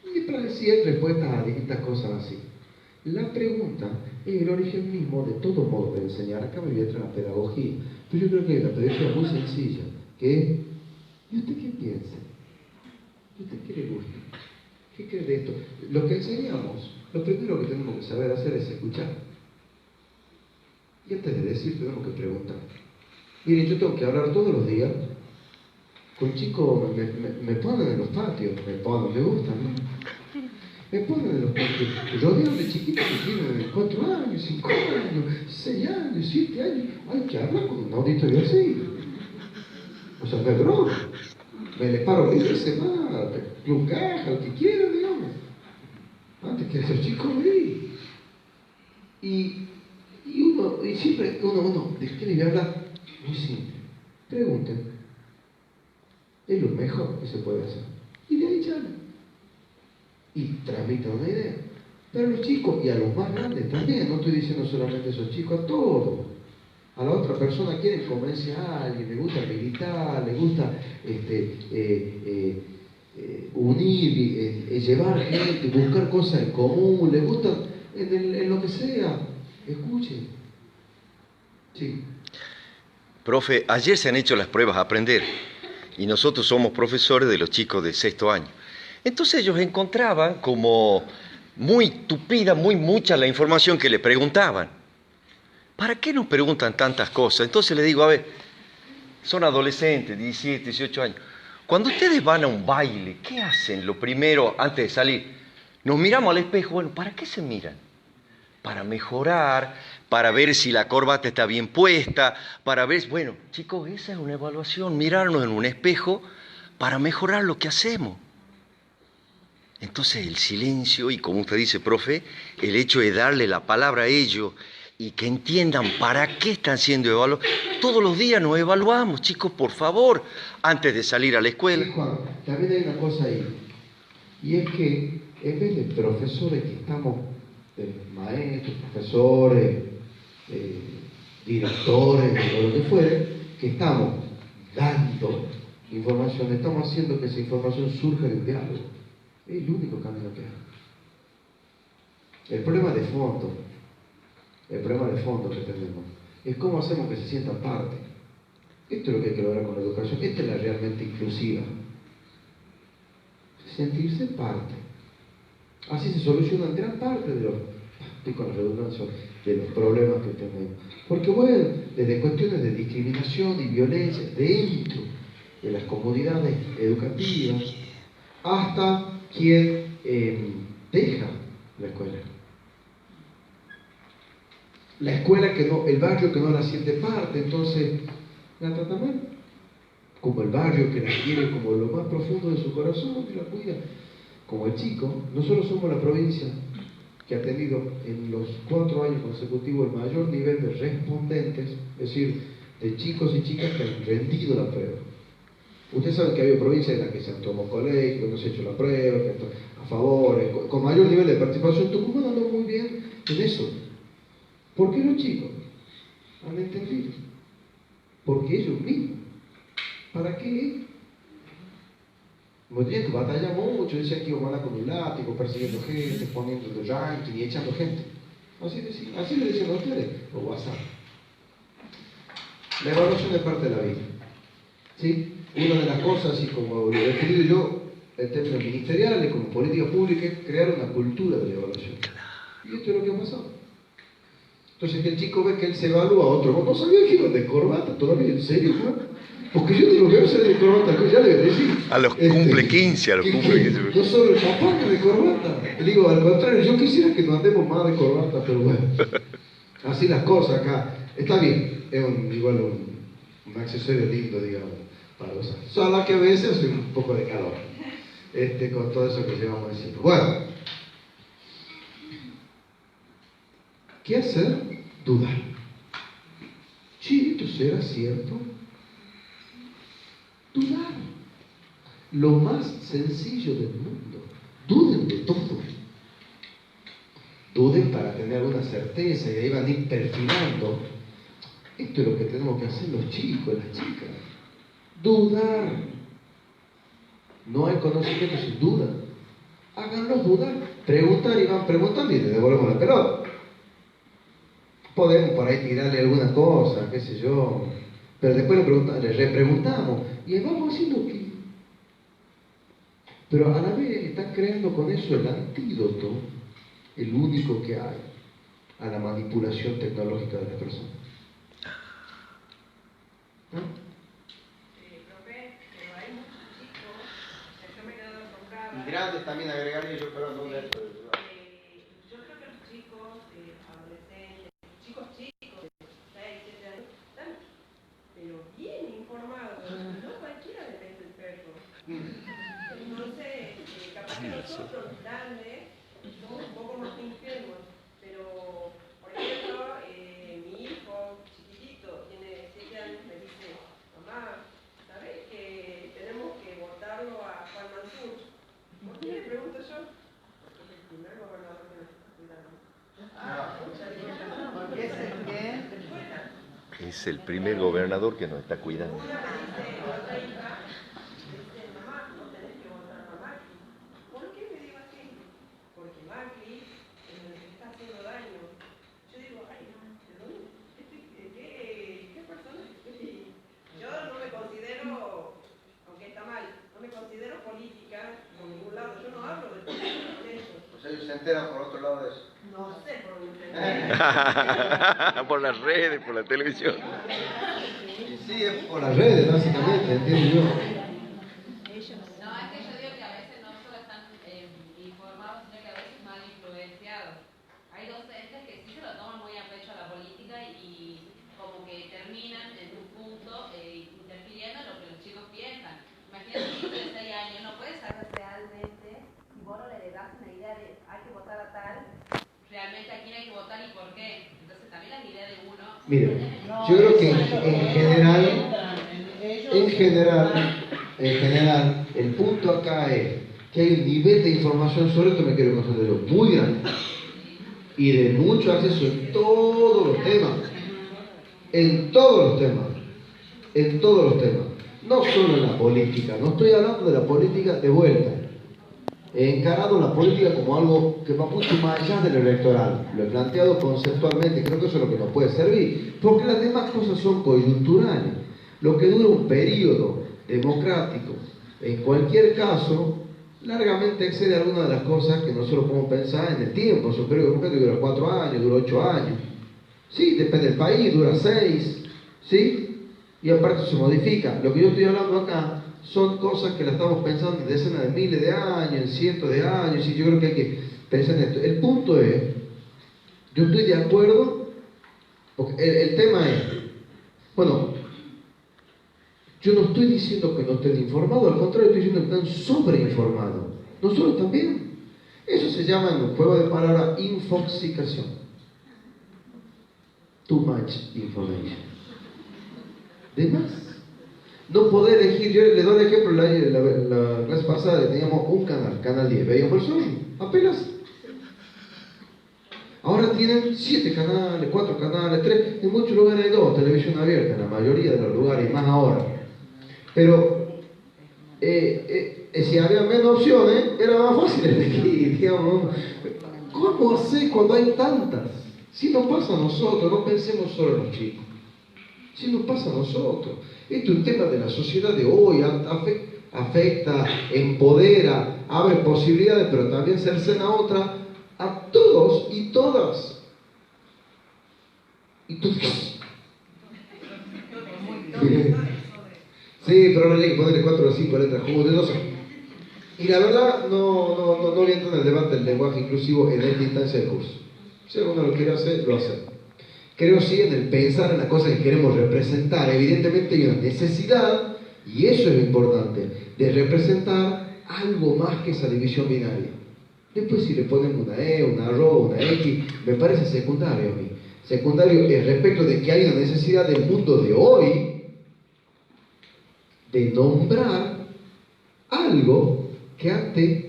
Y después decía respuestas a distintas cosas así. La pregunta es el origen mismo de todo modo de enseñar. Acá me voy a entrar en la pedagogía, pero yo creo que hay una pedagogía muy sencilla, que es, ¿y usted qué piensa? ¿Y usted qué le gusta? ¿Qué cree de esto? Lo que enseñamos, lo primero que tenemos que saber hacer es escuchar. Y antes de decir, tenemos que preguntar. Miren, yo tengo que hablar todos los días con chicos, me ponen en los patios, me gustan, ¿no? Me ponen en los patios, rodeados de chiquitos que tienen 4 años, 5 años, 6 años, 7 años. Hay que hablar con un auditorio así. O sea, no es broma. Me le paro 10 veces más, Club Caja, el que quiera, digamos. Antes que esos chicos ahí. Y siempre uno, ¿de qué le voy a hablar? Muy simple. Pregunten. Es lo mejor que se puede hacer. Y de ahí charlan. Y transmiten una idea. Pero a los chicos y a los más grandes también, no estoy diciendo solamente a esos chicos, a todos. A la otra persona quieren convencer a alguien, le gusta militar, le gusta unir, llevar gente, buscar cosas en común, le gusta en lo que sea. Escuchen. Sí. Profe, ayer se han hecho las pruebas a aprender y nosotros somos profesores de los chicos de 6º año. Entonces ellos encontraban como muy tupida, muy mucha la información que le preguntaban. ¿Para qué nos preguntan tantas cosas? Entonces les digo, a ver, son adolescentes, 17, 18 años. Cuando ustedes van a un baile, ¿qué hacen lo primero antes de salir? Nos miramos al espejo, bueno, ¿para qué se miran? Para mejorar, para ver si la corbata está bien puesta, para ver, bueno, chicos, esa es una evaluación, mirarnos en un espejo para mejorar lo que hacemos. Entonces el silencio, y como usted dice, profe, el hecho de darle la palabra a ellos y que entiendan para qué están siendo evaluados. Todos los días nos evaluamos, chicos, por favor, antes de salir a la escuela. Sí, Juan, también hay una cosa ahí, y es que en vez de profesores que estamos, maestros, profesores, directores, o lo que fuere, que estamos dando información, estamos haciendo que esa información surja de un diálogo. Es el único camino que hay. El problema de fondo que tenemos es cómo hacemos que se sientan parte. Esto es lo que hay que lograr con la educación. Esta es la realmente inclusiva. Sentirse parte. Así se solucionan gran parte de los, y con la redundancia, de los problemas que tenemos. Porque bueno, desde cuestiones de discriminación y violencia dentro de las comunidades educativas, hasta quien deja la escuela. La escuela que no, el barrio que no la siente parte, entonces la trata mal. Como el barrio que la quiere como lo más profundo de su corazón y la cuida. Como el chico, nosotros somos la provincia que ha tenido en los 4 años consecutivos el mayor nivel de respondentes, es decir, de chicos y chicas que han rendido la prueba. Ustedes saben que había provincias en las que se han tomado colegios, que no se ha hecho la prueba, que a favor, con mayor nivel de participación. Tucumán andó muy bien en eso. ¿Por qué los chicos han entendido? Porque ellos mismos. ¿Para qué? Muy bien, que batallamos mucho, decían que iban a andar con un látigo, persiguiendo gente, poniendo de ranking y echando gente. Así le decían a ustedes, por WhatsApp. La evaluación es parte de la vida. ¿Sí? Una de las cosas, y como lo he definido yo en términos ministeriales, como política pública, es crear una cultura de la evaluación. Y esto es lo que ha pasado. Entonces que el chico ve que él se evalúa a otro. No sabía que iban de corbata todavía, ¿en serio? ¿No? Porque yo digo que no se de corbata, ya le voy a decir. A los cumple 15, a los cumple 15. No solo el papá que de corbata. Le digo, al contrario, yo quisiera que no andemos más de corbata, pero bueno. Así las cosas acá. Está bien, es igual un accesorio lindo, digamos, para usar. Solo que a veces hace un poco de calor. Con todo eso que llevamos diciendo. Bueno. ¿Qué hacer? Dudar. Sí, ¿esto será cierto? Dudar. Lo más sencillo del mundo. Duden de todo. Duden para tener alguna certeza y ahí van a ir perfilando. Esto es lo que tenemos que hacer los chicos, las chicas. Dudar. No hay conocimiento sin duda. Háganlos dudar. Preguntar y van preguntando y le devolvemos la pelota. Podemos por ahí tirarle alguna cosa, qué sé yo, pero después le repreguntamos y vamos haciendo que. Pero a la vez están creando con eso el antídoto, el único que hay, a la manipulación tecnológica de las personas. ¿No? Profe, pero hay muchos chicos, yo me quedo asombrada. Y grandes también agregaría yo, pero no de esto. Yo creo que los chicos, adolescentes, chicos, de 6, 7 años, están pero bien informados, no cualquiera le mete el perro. Entonces, capaz que nosotros, grandes, somos un poco más ingenuos, pero, por ejemplo, mi hijo chiquitito, tiene 7 años, me dice, mamá, ¿sabés que tenemos que votarlo a Juan Mansur? ¿Por qué le pregunto yo? Porque es el primer gobernador que nos está cuidando. ¿Qué es el qué? Es el primer gobernador que nos está cuidando. Una me dice, otra hija, me dice, mamá, no tenés que votar a Macri. ¿Por qué me digo así? Porque Macri nos está haciendo daño. Yo digo, ay, ¿de dónde? ¿Qué persona estoy? Yo no me considero, aunque está mal, no me considero política por ningún lado. Yo no hablo de política con ellos. O sea, ellos se enteran por otro lado de eso. No sé por dónde se Por las redes, por la televisión. Y sí, es por las redes, básicamente, entiendo yo. No, es que yo digo que a veces no solo están informados, sino que a veces mal influenciados. Hay docentes que sí se lo toman muy a pecho a la política y como que terminan en un punto interfiriendo en lo que los chicos piensan. Imagínate un chico de 6 años, no puede saber realmente, si vos no le das una idea de hay que votar a tal, realmente a quién hay que votar y por qué. Entonces también la idea de uno... Mire, yo creo que en general, el punto acá es que hay un nivel de información sobre esto, me quiero concentrar yo, muy grande. Y de mucho acceso en todos los temas. En todos los temas. En todos los temas. No solo en la política. No estoy hablando de la política de vuelta. He encarado la política como algo que va mucho más allá de lo electoral. Lo he planteado conceptualmente, creo que eso es lo que nos puede servir, porque las demás cosas son coyunturales. Lo que dura un periodo democrático, en cualquier caso, largamente excede algunas de las cosas que nosotros podemos pensar en el tiempo. Su periodo democrático dura 4 años, dura 8 años. Sí, depende del país, dura 6, ¿sí? Y aparte se modifica. Lo que yo estoy hablando acá son cosas que las estamos pensando en decenas de miles de años, en cientos de años, y yo creo que hay que pensar en esto. El punto es, yo estoy de acuerdo, porque el tema es, bueno, yo no estoy diciendo que no estén informados, al contrario, estoy diciendo que están sobreinformados. Nosotros también. Eso se llama en un juego de palabras infoxicación. Too much information. De más. No poder elegir, yo les doy el ejemplo, la clase pasada teníamos un canal, Canal 10, veíamos el zorro, apenas. Ahora tienen 7 canales, 4 canales, 3, en muchos lugares hay 2, televisión abierta, en la mayoría de los lugares, y más ahora. Pero, si había menos opciones, era más fácil elegir, digamos. ¿Cómo hacer cuando hay tantas? Si nos pasa a nosotros, no pensemos solo en los chicos. Si nos pasa a nosotros. Esto es un tema de la sociedad de hoy, afecta, empodera, abre posibilidades, pero también cercena a todos y todas. Y todos. Sí, pero ahora hay que ponerle 4 o 5 letras como de 12. Y la verdad, no voy a entrar en el debate del lenguaje inclusivo en esta instancia del curso. Si alguno lo quiere hacer, lo hace. Creo sí en el pensar en las cosas que queremos representar. Evidentemente hay una necesidad, y eso es lo importante, de representar algo más que esa división binaria. Después si le ponemos una E, una arroba, una X, me parece secundario a mí. Secundario es respecto de que hay una necesidad del mundo de hoy de nombrar algo que antes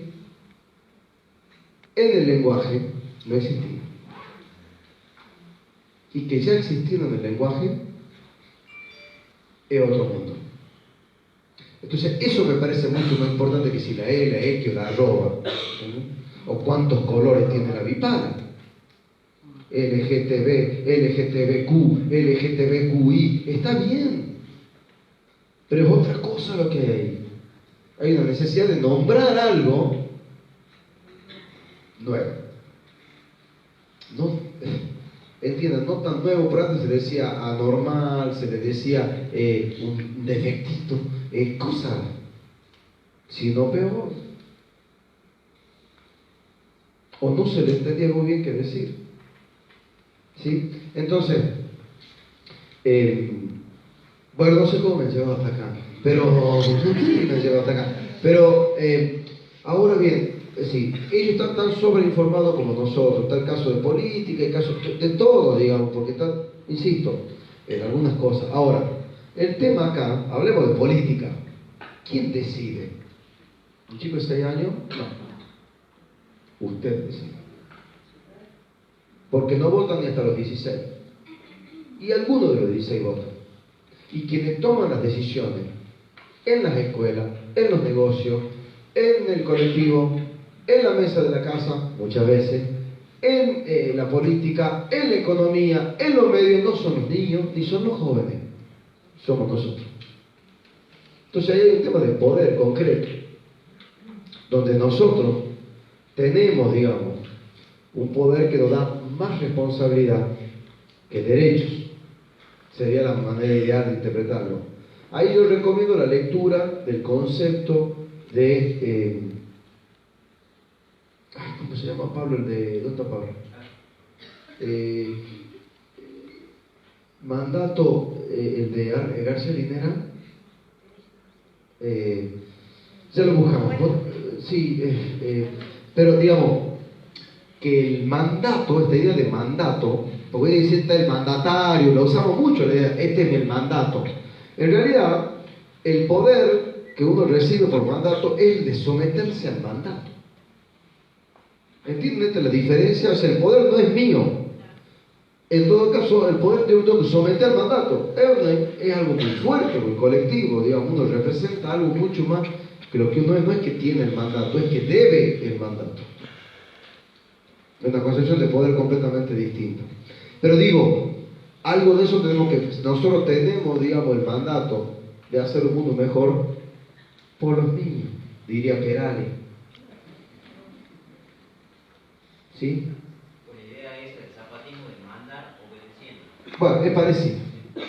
en el lenguaje no existía. Y que ya existiendo en el lenguaje es otro mundo. Entonces eso me parece mucho más importante que si la E, la X o la arroba, o cuántos colores tiene la bipala. LGTB, LGTBQ, LGTBQI, está bien, pero es otra cosa lo que hay. Hay una necesidad de nombrar algo nuevo. Entiendan, no tan nuevo, pero antes se le decía anormal, se le decía un defectito, cosa, sino peor. O no se le entendía muy bien qué decir. ¿Sí? Entonces, bueno, no sé cómo me han llevado hasta acá, pero ahora bien, sí, ellos están tan sobreinformados como nosotros. Está el caso de política, el caso de todo, digamos, porque están, insisto, en algunas cosas. Ahora, el tema acá, hablemos de política. ¿Quién decide? ¿Un chico de 6 años? No. Usted decide. Porque no votan ni hasta los 16. Y algunos de los 16 votan. Y quienes toman las decisiones en las escuelas, en los negocios, en el colectivo, en la mesa de la casa, muchas veces, en la política, en la economía, en los medios, no son los niños ni son los jóvenes, somos nosotros. Entonces ahí hay un tema de poder concreto, donde nosotros tenemos, digamos, un poder que nos da más responsabilidad que derechos. Sería la manera ideal de interpretarlo. Ahí yo recomiendo la lectura del concepto de ¿cómo se llama Pablo? ¿Dónde está Pablo? Mandato, el de García Linera. Ya lo buscamos, ¿no? Sí, pero digamos que el mandato, esta idea de mandato, porque hoy dice está el mandatario, lo usamos mucho, la idea, este es el mandato. En realidad, el poder que uno recibe por mandato es el de someterse al mandato. ¿Entienden esta la diferencia? O sea, el poder no es mío. En todo caso, el poder yo tengo que someter al mandato. Es algo muy fuerte, muy colectivo, digamos, uno representa algo mucho más que lo que uno es. No es que tiene el mandato, es que debe el mandato. Es una concepción de poder completamente distinta. Pero digo, algo de eso tenemos que, nosotros tenemos, digamos, el mandato de hacer un mundo mejor por los niños, diría Perales. ¿Sí? Pues la idea es el zapatismo de mandar obedeciendo. Bueno, es parecido.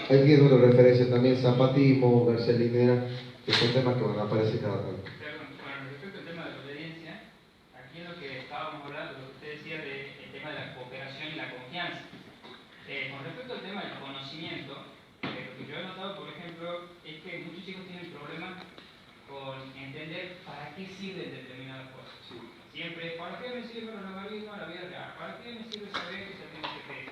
Ahí tiene otra referencia también, zapatismo, Garcelinera, que son temas que van a aparecer cada tanto. Perdón, con respecto al tema de la obediencia, aquí en lo que estábamos hablando, lo que usted decía del tema de la cooperación y la confianza. Con respecto al tema del conocimiento, lo que yo he notado, por ejemplo, es que muchos chicos tienen problemas con entender para qué sirven determinadas cosas. Siempre, ¿para qué me sirve el logaritmo a la vida real? ¿Para qué me sirve saber que se tiene que creer?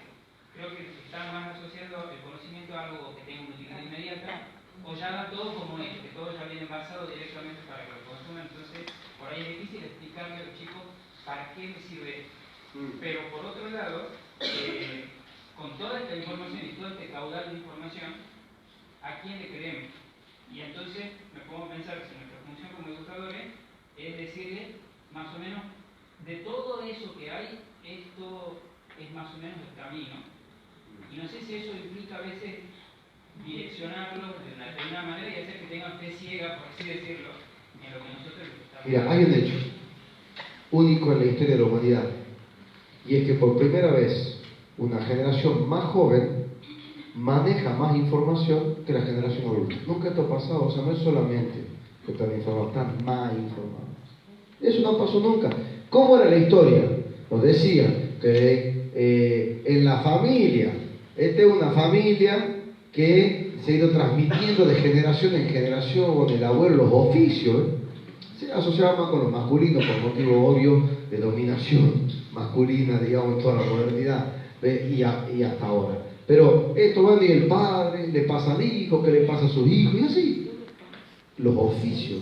Creo que están más asociando el conocimiento a algo que tenga una utilidad inmediata, o ya da todo como es, que todo ya viene basado directamente para que lo consuman. Entonces, por ahí es difícil explicarle a los chicos para qué me sirve esto. Pero por otro lado, con toda esta información y todo este caudal de información, ¿a quién le creemos? Y entonces me pongo a pensar que nuestra función como educadores es decirle más o menos de todo eso que hay, esto es más o menos el camino. Y no sé si eso implica a veces direccionarlos de una determinada manera y hacer que tengan fe ciega, por así decirlo, en lo que nosotros estamos. Mira, hay un hecho único en la historia de la humanidad, y es que por primera vez una generación más joven maneja más información que la generación adulta. Nunca esto ha pasado, o sea, no es solamente que están informados, están más informados. Eso no pasó nunca. ¿Cómo era la historia? Nos decía que en la familia, esta es una familia que se ha ido transmitiendo de generación en generación con el abuelo los oficios, se asociaba más con lo masculino por motivo obvio de dominación masculina, digamos, en toda la modernidad, y hasta ahora. Pero esto va de el padre, le pasa al hijo, que le pasa a sus hijos, y así. Los oficios.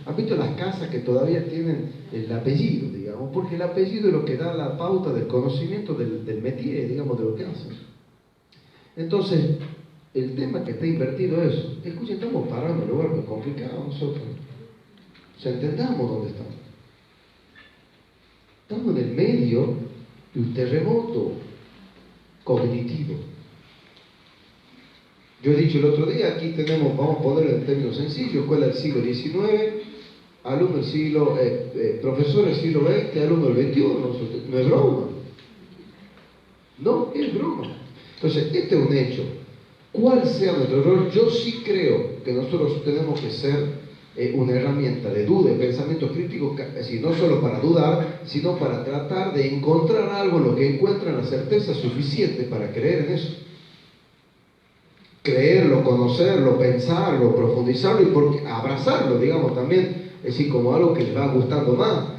¿Han visto las casas que todavía tienen el apellido, digamos? Porque el apellido es lo que da la pauta del conocimiento del métier, digamos, de lo que hacen. Entonces, el tema que está invertido es eso. Escuchen, estamos parando en un lugar muy complicado nosotros. O sea, entendamos dónde estamos. Estamos en el medio de un terremoto cognitivo. Yo he dicho el otro día, aquí tenemos, vamos a ponerlo en términos sencillos, escuela del siglo XIX, alumno del siglo, profesor del siglo XX, alumno del XXI, no es broma. No es broma. Entonces, este es un hecho. ¿Cuál sea nuestro rol? Yo sí creo que nosotros tenemos que ser una herramienta de duda, de pensamiento crítico, es decir, no solo para dudar, sino para tratar de encontrar algo en lo que encuentran la certeza suficiente para creer en eso. Creerlo, conocerlo, pensarlo, profundizarlo y abrazarlo, digamos, también, es decir, como algo que les va gustando más.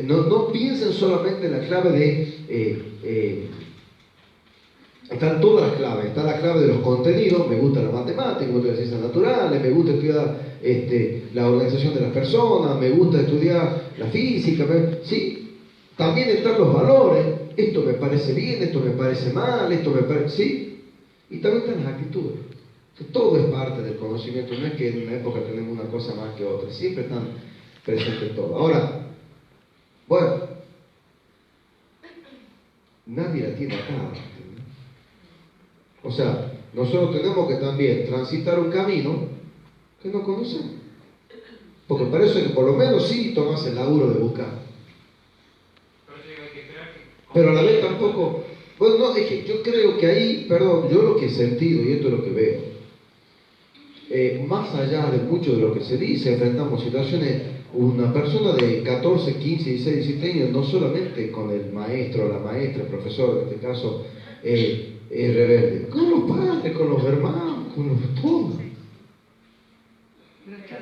No piensen solamente en la clave de... están todas las claves, está la clave de los contenidos, me gusta la matemática, me gusta las ciencias naturales, me gusta estudiar la organización de las personas, me gusta estudiar la física, sí, también están los valores, esto me parece bien, esto me parece mal, esto me parece... sí. Y también están las actitudes. Todo es parte del conocimiento, no es que en una época tenemos una cosa más que otra, siempre están presentes todo. Ahora, bueno, nadie la tiene acá. O sea, nosotros tenemos que también transitar un camino que no conocemos. Porque para eso por lo menos sí tomas el laburo de buscar. Pero a la vez tampoco... Bueno, no, es que yo creo que ahí, perdón, yo lo que he sentido, y esto es lo que veo, más allá de mucho de lo que se dice, enfrentamos situaciones, una persona de 14, 15, 16, 17 años, no solamente con el maestro, la maestra, el profesor, en este caso, es rebelde, con los padres, con los hermanos, con los todos.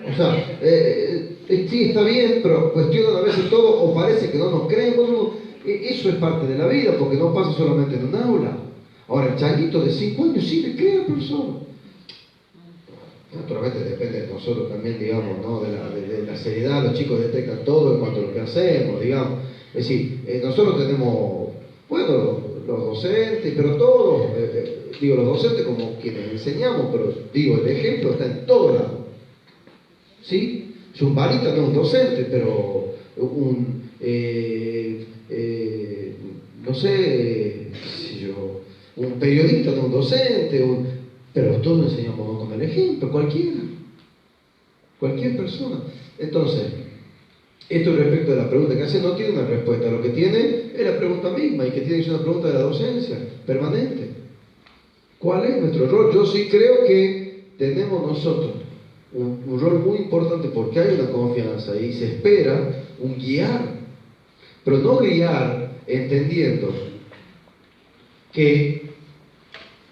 O sea, sí, está bien, pero cuestionan a veces todo, o parece que no nos creen, bueno, eso es parte de la vida, porque no pasa solamente en un aula. Ahora, el changuito de 5 años sí le cree al profesor. Naturalmente depende de nosotros también, digamos, ¿no? de la seriedad, los chicos detectan todo en cuanto a lo que hacemos, digamos. Es decir, nosotros tenemos, bueno, los docentes, pero todos, digo los docentes como quienes enseñamos, pero digo, el ejemplo está en todo lado. ¿Sí? Zumbarita no es un docente, pero no sé, un periodista, no un docente, pero todos enseñamos con el ejemplo, cualquier persona. Entonces, esto respecto a la pregunta que hace no tiene una respuesta, lo que tiene es la pregunta misma y que tiene que ser una pregunta de la docencia permanente. ¿Cuál es nuestro rol? Yo sí creo que tenemos nosotros un rol muy importante porque hay una confianza y se espera un guiar, pero no guiar entendiendo que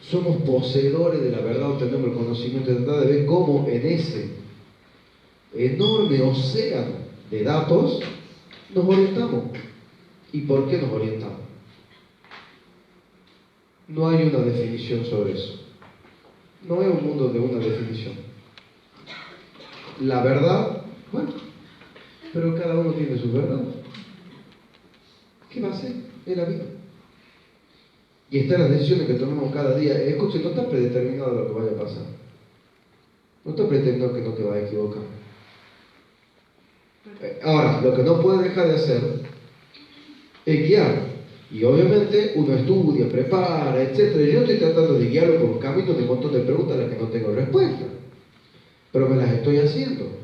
somos poseedores de la verdad o tenemos el conocimiento, de tratar de ver cómo en ese enorme océano de datos nos orientamos. ¿Y por qué nos orientamos? No hay una definición sobre eso. No es un mundo de una definición. La verdad, bueno, pero cada uno tiene su verdad. ¿Qué va a hacer? Es la vida. Y están las decisiones que tomamos cada día. Escuche, no está predeterminado lo que vaya a pasar. No está predeterminado que no te vayas a equivocar. Ahora, lo que no puede dejar de hacer es guiar. Y obviamente uno estudia, prepara, etc. Yo estoy tratando de guiarlo por un camino de un montón de preguntas a las que no tengo respuesta. Pero me las estoy haciendo.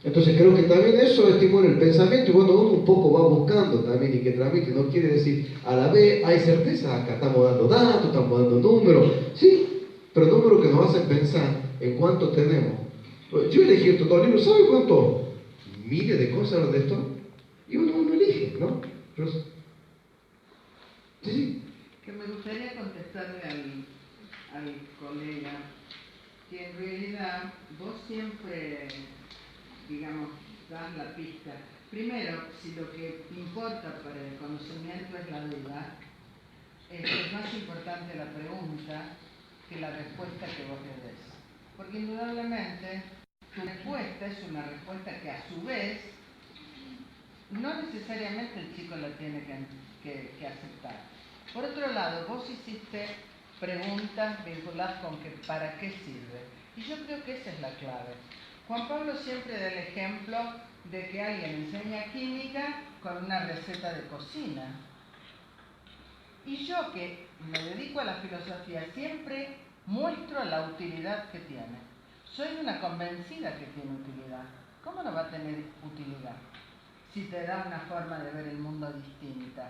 Entonces creo que también eso estimula el pensamiento y bueno, uno un poco va buscando también y que transmite. No quiere decir, a la vez hay certeza, acá estamos dando datos, estamos dando números. Sí, pero números que nos hacen pensar en cuánto tenemos. Yo elegí estos dos libros, ¿sabe cuánto? Miles de cosas de esto. Y uno elige, ¿no? Sí. Que me gustaría contestarle al colega que en realidad vos siempre, digamos, das la pista. Primero, si lo que importa para el conocimiento es la duda, es más importante la pregunta que la respuesta que vos le des. Porque indudablemente tu respuesta es una respuesta que a su vez no necesariamente el chico la tiene que aceptar. Por otro lado, vos hiciste preguntas vinculadas con que para qué sirve. Y yo creo que esa es la clave. Juan Pablo siempre da el ejemplo de que alguien enseña química con una receta de cocina. Y yo que me dedico a la filosofía siempre muestro la utilidad que tiene. Soy una convencida que tiene utilidad. ¿Cómo no va a tener utilidad si te da una forma de ver el mundo distinta?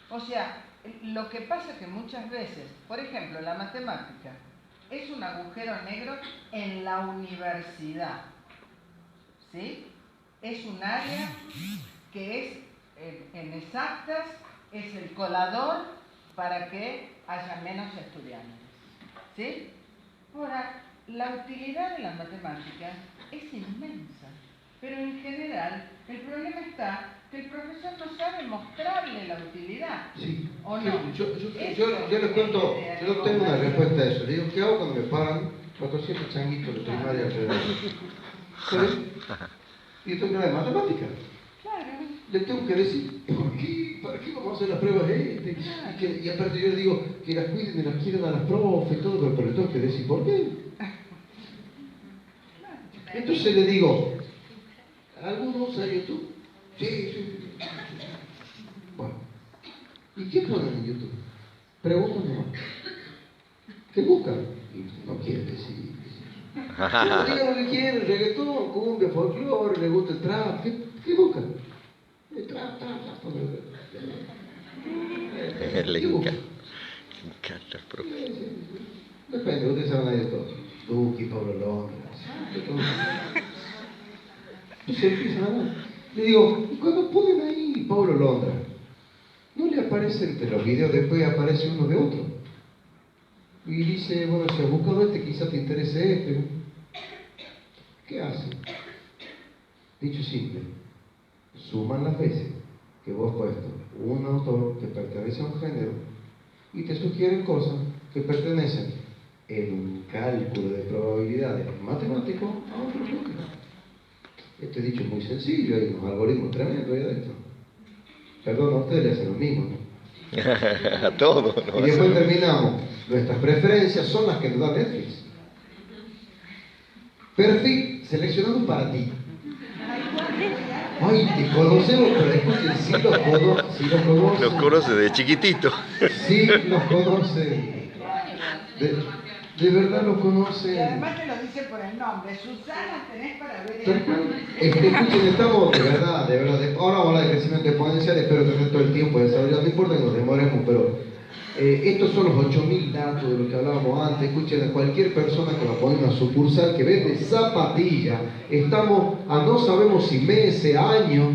O sea, lo que pasa es que muchas veces, por ejemplo, la matemática es un agujero negro en la universidad, ¿sí? Es un área que es, en exactas, es el colador para que haya menos estudiantes, ¿sí? Ahora, la utilidad de las matemáticas es inmensa, pero en general el problema está que el profesor no sabe mostrarle la utilidad. Sí. ¿O no? Yo les cuento, yo no tengo una respuesta a eso. Le digo, ¿qué hago cuando me pagan 400 changuitos de primaria alrededor? ¿Sabes? Y esto es una de matemáticas. Claro. Le tengo que decir, ¿por qué? ¿Para qué vamos a hacer las pruebas y aparte yo le digo que las cuiden y las quieran a las profes y todo, pero le tengo que decir, ¿por qué? Entonces le digo, ¿alguno usa YouTube? Sí. Bueno, ¿y qué ponen en YouTube? Pregúntame. ¿Qué buscan? Y no quieren decir. Digan lo que quieren, reggaetón, cumbia, folclore, le gusta el trap. ¿Qué buscan? El trap. Le encanta el profe. Depende, ustedes saben ahí de todo. Duki, Pablo Londra. Entonces empiezan a hablar. Le digo, y cuando ponen ahí Pablo Londra, ¿no le aparece entre los videos después aparece uno de otro? Y dice, bueno, si has buscado este, quizás te interese este. ¿Qué hacen? Dicho simple, suman las veces que vos has puesto un autor que pertenece a un género y te sugieren cosas que pertenecen en un cálculo de probabilidades matemático a otro género. Este dicho es muy sencillo, hay unos algoritmos tremendos ahí adentro. Perdón, a ustedes le hacen lo mismo, ¿no? A todos. Y después terminamos. Nuestras preferencias son las que nos da Netflix. Perfil seleccionado para ti. Ay, te conocemos, pero escuchen, sí los conocen. Los conoce de chiquitito. Sí los conocen. De verdad los Y conocen. además te lo dice por el nombre. Susana, tenés para ver Tal cual. Escuchen, estamos de verdad. Ahora vamos a hablar de crecimiento exponencial, espero tener todo el tiempo de desarrollar, no importa que nos demoremos, pero estos son los 8.000 datos de lo que hablábamos antes. Escuchen, a cualquier persona que va a poner una sucursal que vende zapatillas, estamos a no sabemos si meses, años,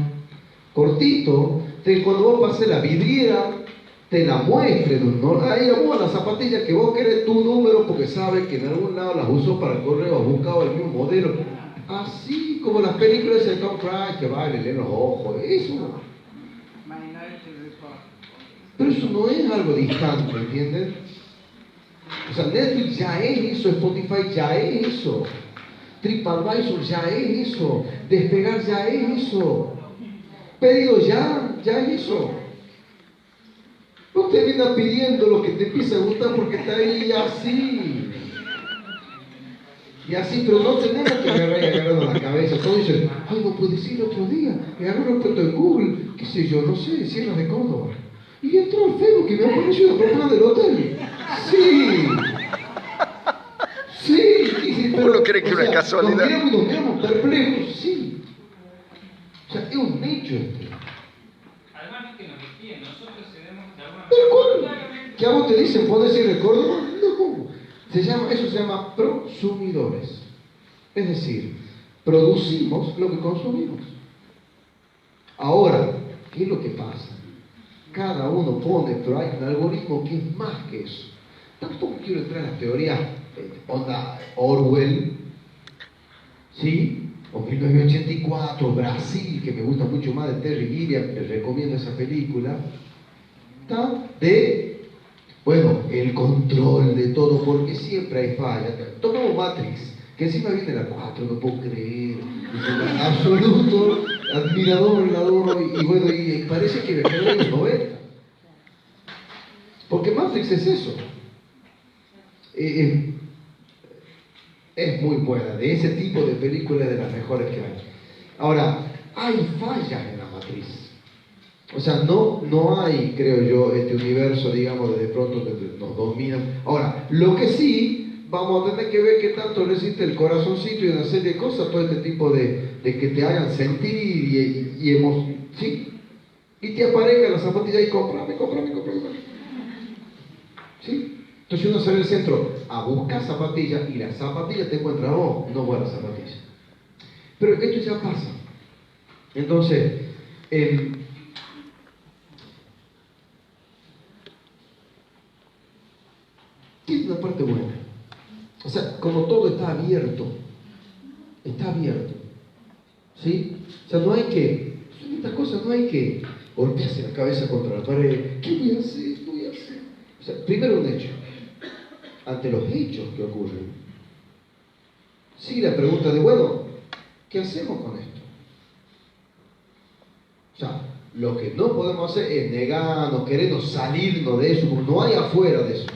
cortito, de cuando vos pases la vidriera, te la muestren, ¿no? Ahí vos la zapatilla que vos querés tu número porque sabes que en algún lado las usó para el correo, has buscado el mismo modelo. Así como las películas de Tom Cruise que va y le leen los ojos, eso. Minority Report. Pero eso no es algo distante, ¿entienden? O sea, Netflix ya es eso, Spotify ya es eso, TripAdvisor ya es eso, Despegar ya es eso, Pedido ya es eso. No te vienes pidiendo lo que te empieza a gustar porque está ahí así. Y así, pero no tenemos que agarrarnos la cabeza. Todos dicen, ay, no puede decir otro día. Me agarró un puesto en Google, qué sé yo, no sé, Sierras de Córdoba. Y entró al Facebook que me apareció una persona del hotel. Sí. Sí. Pero, Uno cree que es una casualidad. Nos miramos perplejos, sí. O sea, es un hecho este. Además no es que nos espíen, nosotros cedemos de alguna ¿Pero cuál? voluntariamente. ¿Que a vos te dicen, podés ir de Córdoba? No. Eso se llama prosumidores. Es decir, producimos lo que consumimos. Ahora, ¿qué es lo que pasa? Cada uno pone, pero hay un algoritmo que es más que eso. Tampoco quiero entrar en las teorías onda Orwell, ¿sí? O 1984, Brasil, que me gusta mucho más de Terry Gilliam, les recomiendo esa película. ¿Está? Bueno, el control de todo, porque siempre hay fallas. Tomamos Matrix, que encima viene la 4, no puedo creer. Absoluto, admirador, la adoro, y bueno, y parece que me quedé en los 90. Porque Matrix es eso. Es muy buena, de ese tipo de películas de las mejores que hay. Ahora, hay fallas en la matriz. O sea, no hay, creo yo, este universo, digamos, de pronto que nos domina. Ahora, lo que sí, vamos a tener que ver qué tanto resiste el corazoncito y una serie de cosas, todo este tipo de que te hagan sentir y emocionar. ¿Sí? Y te aparezca la zapatilla y cómprame. ¿Sí? Entonces uno sale al centro a buscar zapatillas y la zapatilla te encuentra a vos, no buenas zapatillas. Pero esto ya pasa. Entonces, tiene una parte buena. O sea, como todo está abierto. ¿Sí? O sea, no hay que, en estas cosas no hay que golpearse la cabeza contra la pared. ¿Qué voy a hacer? O sea, primero un hecho. Ante los hechos que ocurren, sigue la pregunta de, bueno, ¿qué hacemos con esto? O sea, lo que no podemos hacer es negarnos, querernos salirnos de eso, porque no hay afuera de eso.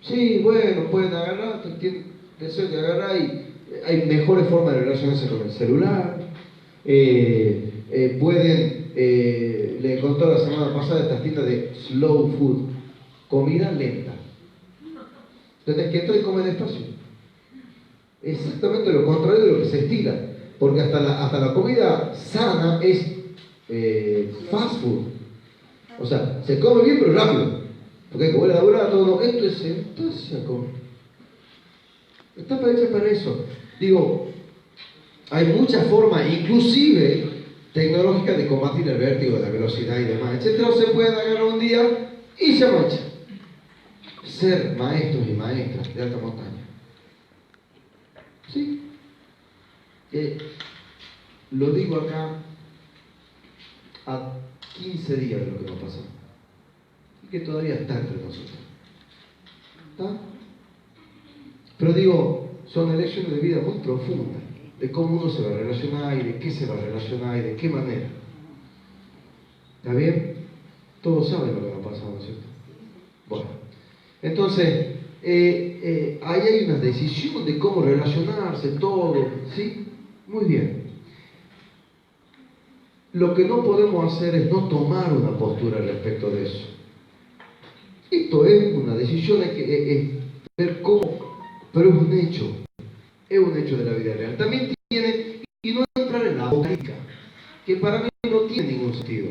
Sí, bueno, pueden agarrar, tienen deseo de agarrar y hay mejores formas de relacionarse con el celular. Le contó la semana pasada estas tiendas de slow food, comida lenta. Tenés que entrar y comer despacio. Exactamente lo contrario de lo que se estila, porque hasta la comida sana es fast food. O sea, se come bien pero rápido. Porque como la laburar todo, no, esto es sentarse a comer. Está hecha para eso. Digo, hay muchas formas, inclusive tecnológicas, de combatir el vértigo, la velocidad y demás, etcétera. Se pueden agarrar un día y se marcha. Ser maestros y maestras de alta montaña. ¿Sí? Lo digo acá a 15 días de lo que nos pasó. Y que todavía está entre nosotros. ¿Está? Pero digo, son elecciones de vida muy profundas, de cómo uno se va a relacionar y de qué se va a relacionar y de qué manera. ¿Está bien? Todos saben lo que va a pasar, ¿no es cierto? Bueno, entonces, ahí hay una decisión de cómo relacionarse, todo, ¿sí? Muy bien. Lo que no podemos hacer es no tomar una postura respecto de eso. Esto es una decisión, hay que ver cómo, pero es un hecho de la vida real. También tiene, y no entrar en la política, que para mí no tiene ningún sentido.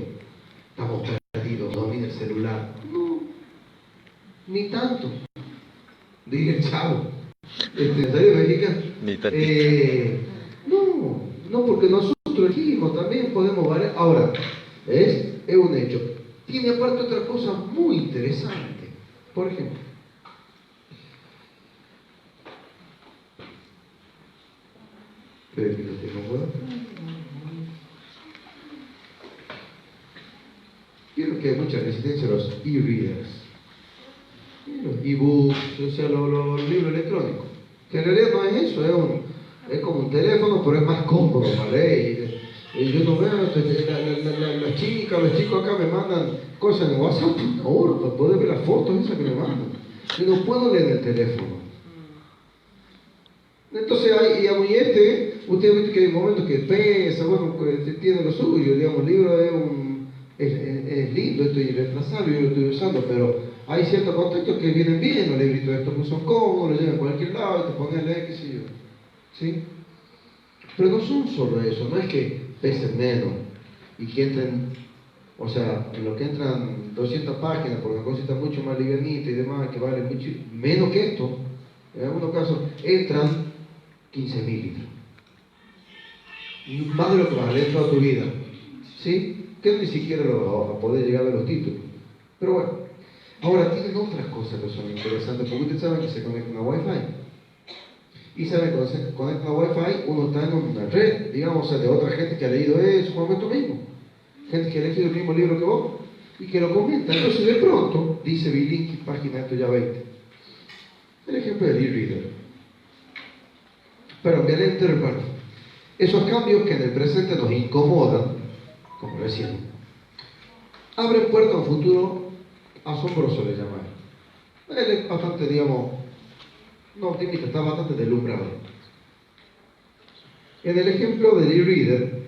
Estamos perdidos, domina el celular. No, ni tanto. Dije el chavo, ¿sabes mexicano? Ni tantito. No, porque nosotros elegimos, también podemos variar. Ahora, es un hecho. Tiene aparte otra cosa muy interesante. Por ejemplo, quiero que hay mucha resistencia a los e-readers, los e-books, o sea, los libros electrónicos. Que en realidad no es eso, es como un teléfono, pero es más cómodo para leer. Y yo no veo, las chicas, los chicos acá me mandan cosas en WhatsApp ahora para poder ver las fotos esas que me mandan. Yo no puedo leer en el teléfono. Entonces, digamos, usted ve que hay momentos que pesa, bueno, que tiene lo suyo, digamos, el libro es lindo, esto es irreemplazable, yo lo estoy usando, pero hay ciertos contextos que vienen bien, los libritos estos que son cómodos, los llevan a cualquier lado y te ponen a leer, qué sé yo. ¿Sí? Pero no son solo eso, no es que pesen menos y que entren, o sea, en lo que entran 200 páginas, porque una cosita mucho más livianita y demás, que vale mucho menos que esto, en algunos casos entran 15.000 litros. Más de lo que vas a leer toda tu vida. ¿Sí? Que ni siquiera lo vas a poder llegar a ver los títulos. Pero bueno, ahora tienen otras cosas que son interesantes, porque ustedes saben que se conectan a Wi-Fi. Y saben que cuando se conecta a Wi-Fi, uno está en una red, digamos, o sea, de otra gente que ha leído eso, como tú mismo. Gente que ha elegido el mismo libro que vos y que lo comenta. Entonces, de pronto, dice Bilinki, página esto ya 20. El ejemplo del e-reader. Pero que el enter, bueno, esos cambios que en el presente nos incomodan, como recién, abren puertas a un futuro asombroso, le llaman. Él es bastante, digamos, no optimista, está bastante deslumbrado. En el ejemplo del e-reader,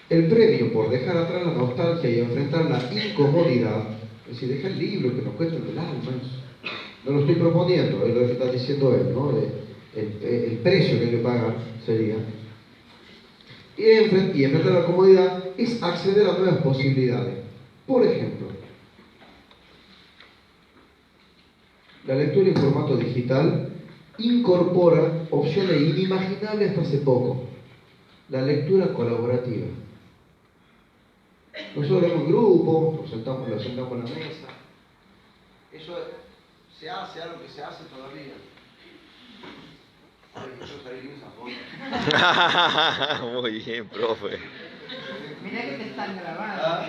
el premio por dejar atrás la nostalgia y enfrentar la incomodidad, es decir, deja el libro que nos cuesta del alma, no lo estoy proponiendo, es lo que está diciendo él, ¿no? El precio que le pagan sería. Y enfrentar la comodidad es acceder a nuevas posibilidades. Por ejemplo, la lectura en formato digital incorpora opciones inimaginables hasta hace poco. La lectura colaborativa. Nosotros leemos en grupo, nos sentamos en la mesa. Eso se hace, algo que se hace todavía. Muy bien, profe. Mirá que te están grabando.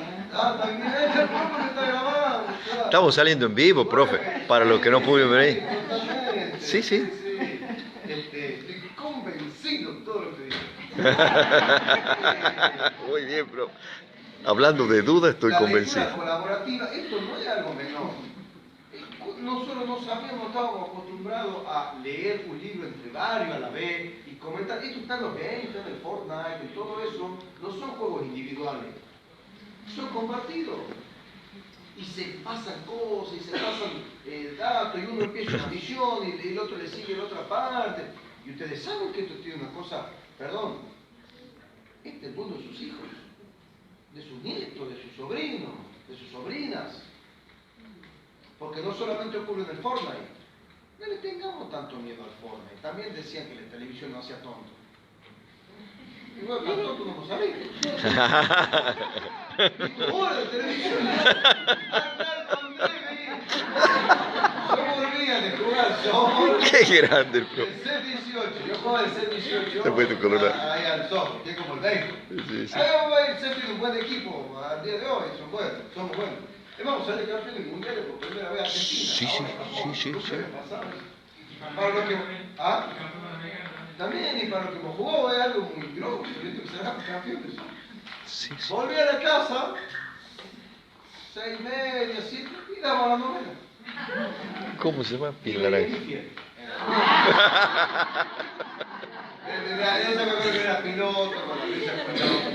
También el profe que está grabando. Estamos saliendo en vivo, profe, para los que no pudieron venir. Sí. Estoy convencido de todo lo que digo. Muy bien, profe. Hablando de dudas, estoy convencido. La colaborativa, esto no es algo menor. Nosotros no sabíamos, estábamos acostumbrados a leer un libro entre varios a la vez y comentar. Esto está en los games, está en el Fortnite, y todo eso. No son juegos individuales, son compartidos. Y se pasan cosas, y se pasan datos, y uno empieza una misión y el otro le sigue la otra parte. Y ustedes saben que esto tiene una cosa, perdón, este es el mundo de sus hijos, de sus nietos, de sus sobrinos, de sus sobrinas. Porque no solamente ocurre en el Fortnite. No le tengamos tanto miedo al Fortnite. También decían que la televisión no hacía tonto. Y bueno, tan tonto no lo sabía. Dijo, ¡hora de televisión! Yo volvía de jugar solo. Qué grande el profe. El C18, yo jugaba el C18. Después de colorar. Ahí al software, que es como el 20. Sí. Ahí el C tiene un buen equipo al día de hoy, somos buenos. Vamos a salir campeones mundiales por primera vez a Argentina. Sí. Para lo que, también, y para lo que hemos jugado es algo muy grosso, ¿viste? Que serán campeones. Sí. Volví a la casa, 6:30, 7, y damos la novela. ¿Cómo se llama? Piel naranja. Esa me acuerdo que era piloto, con la risa piloto.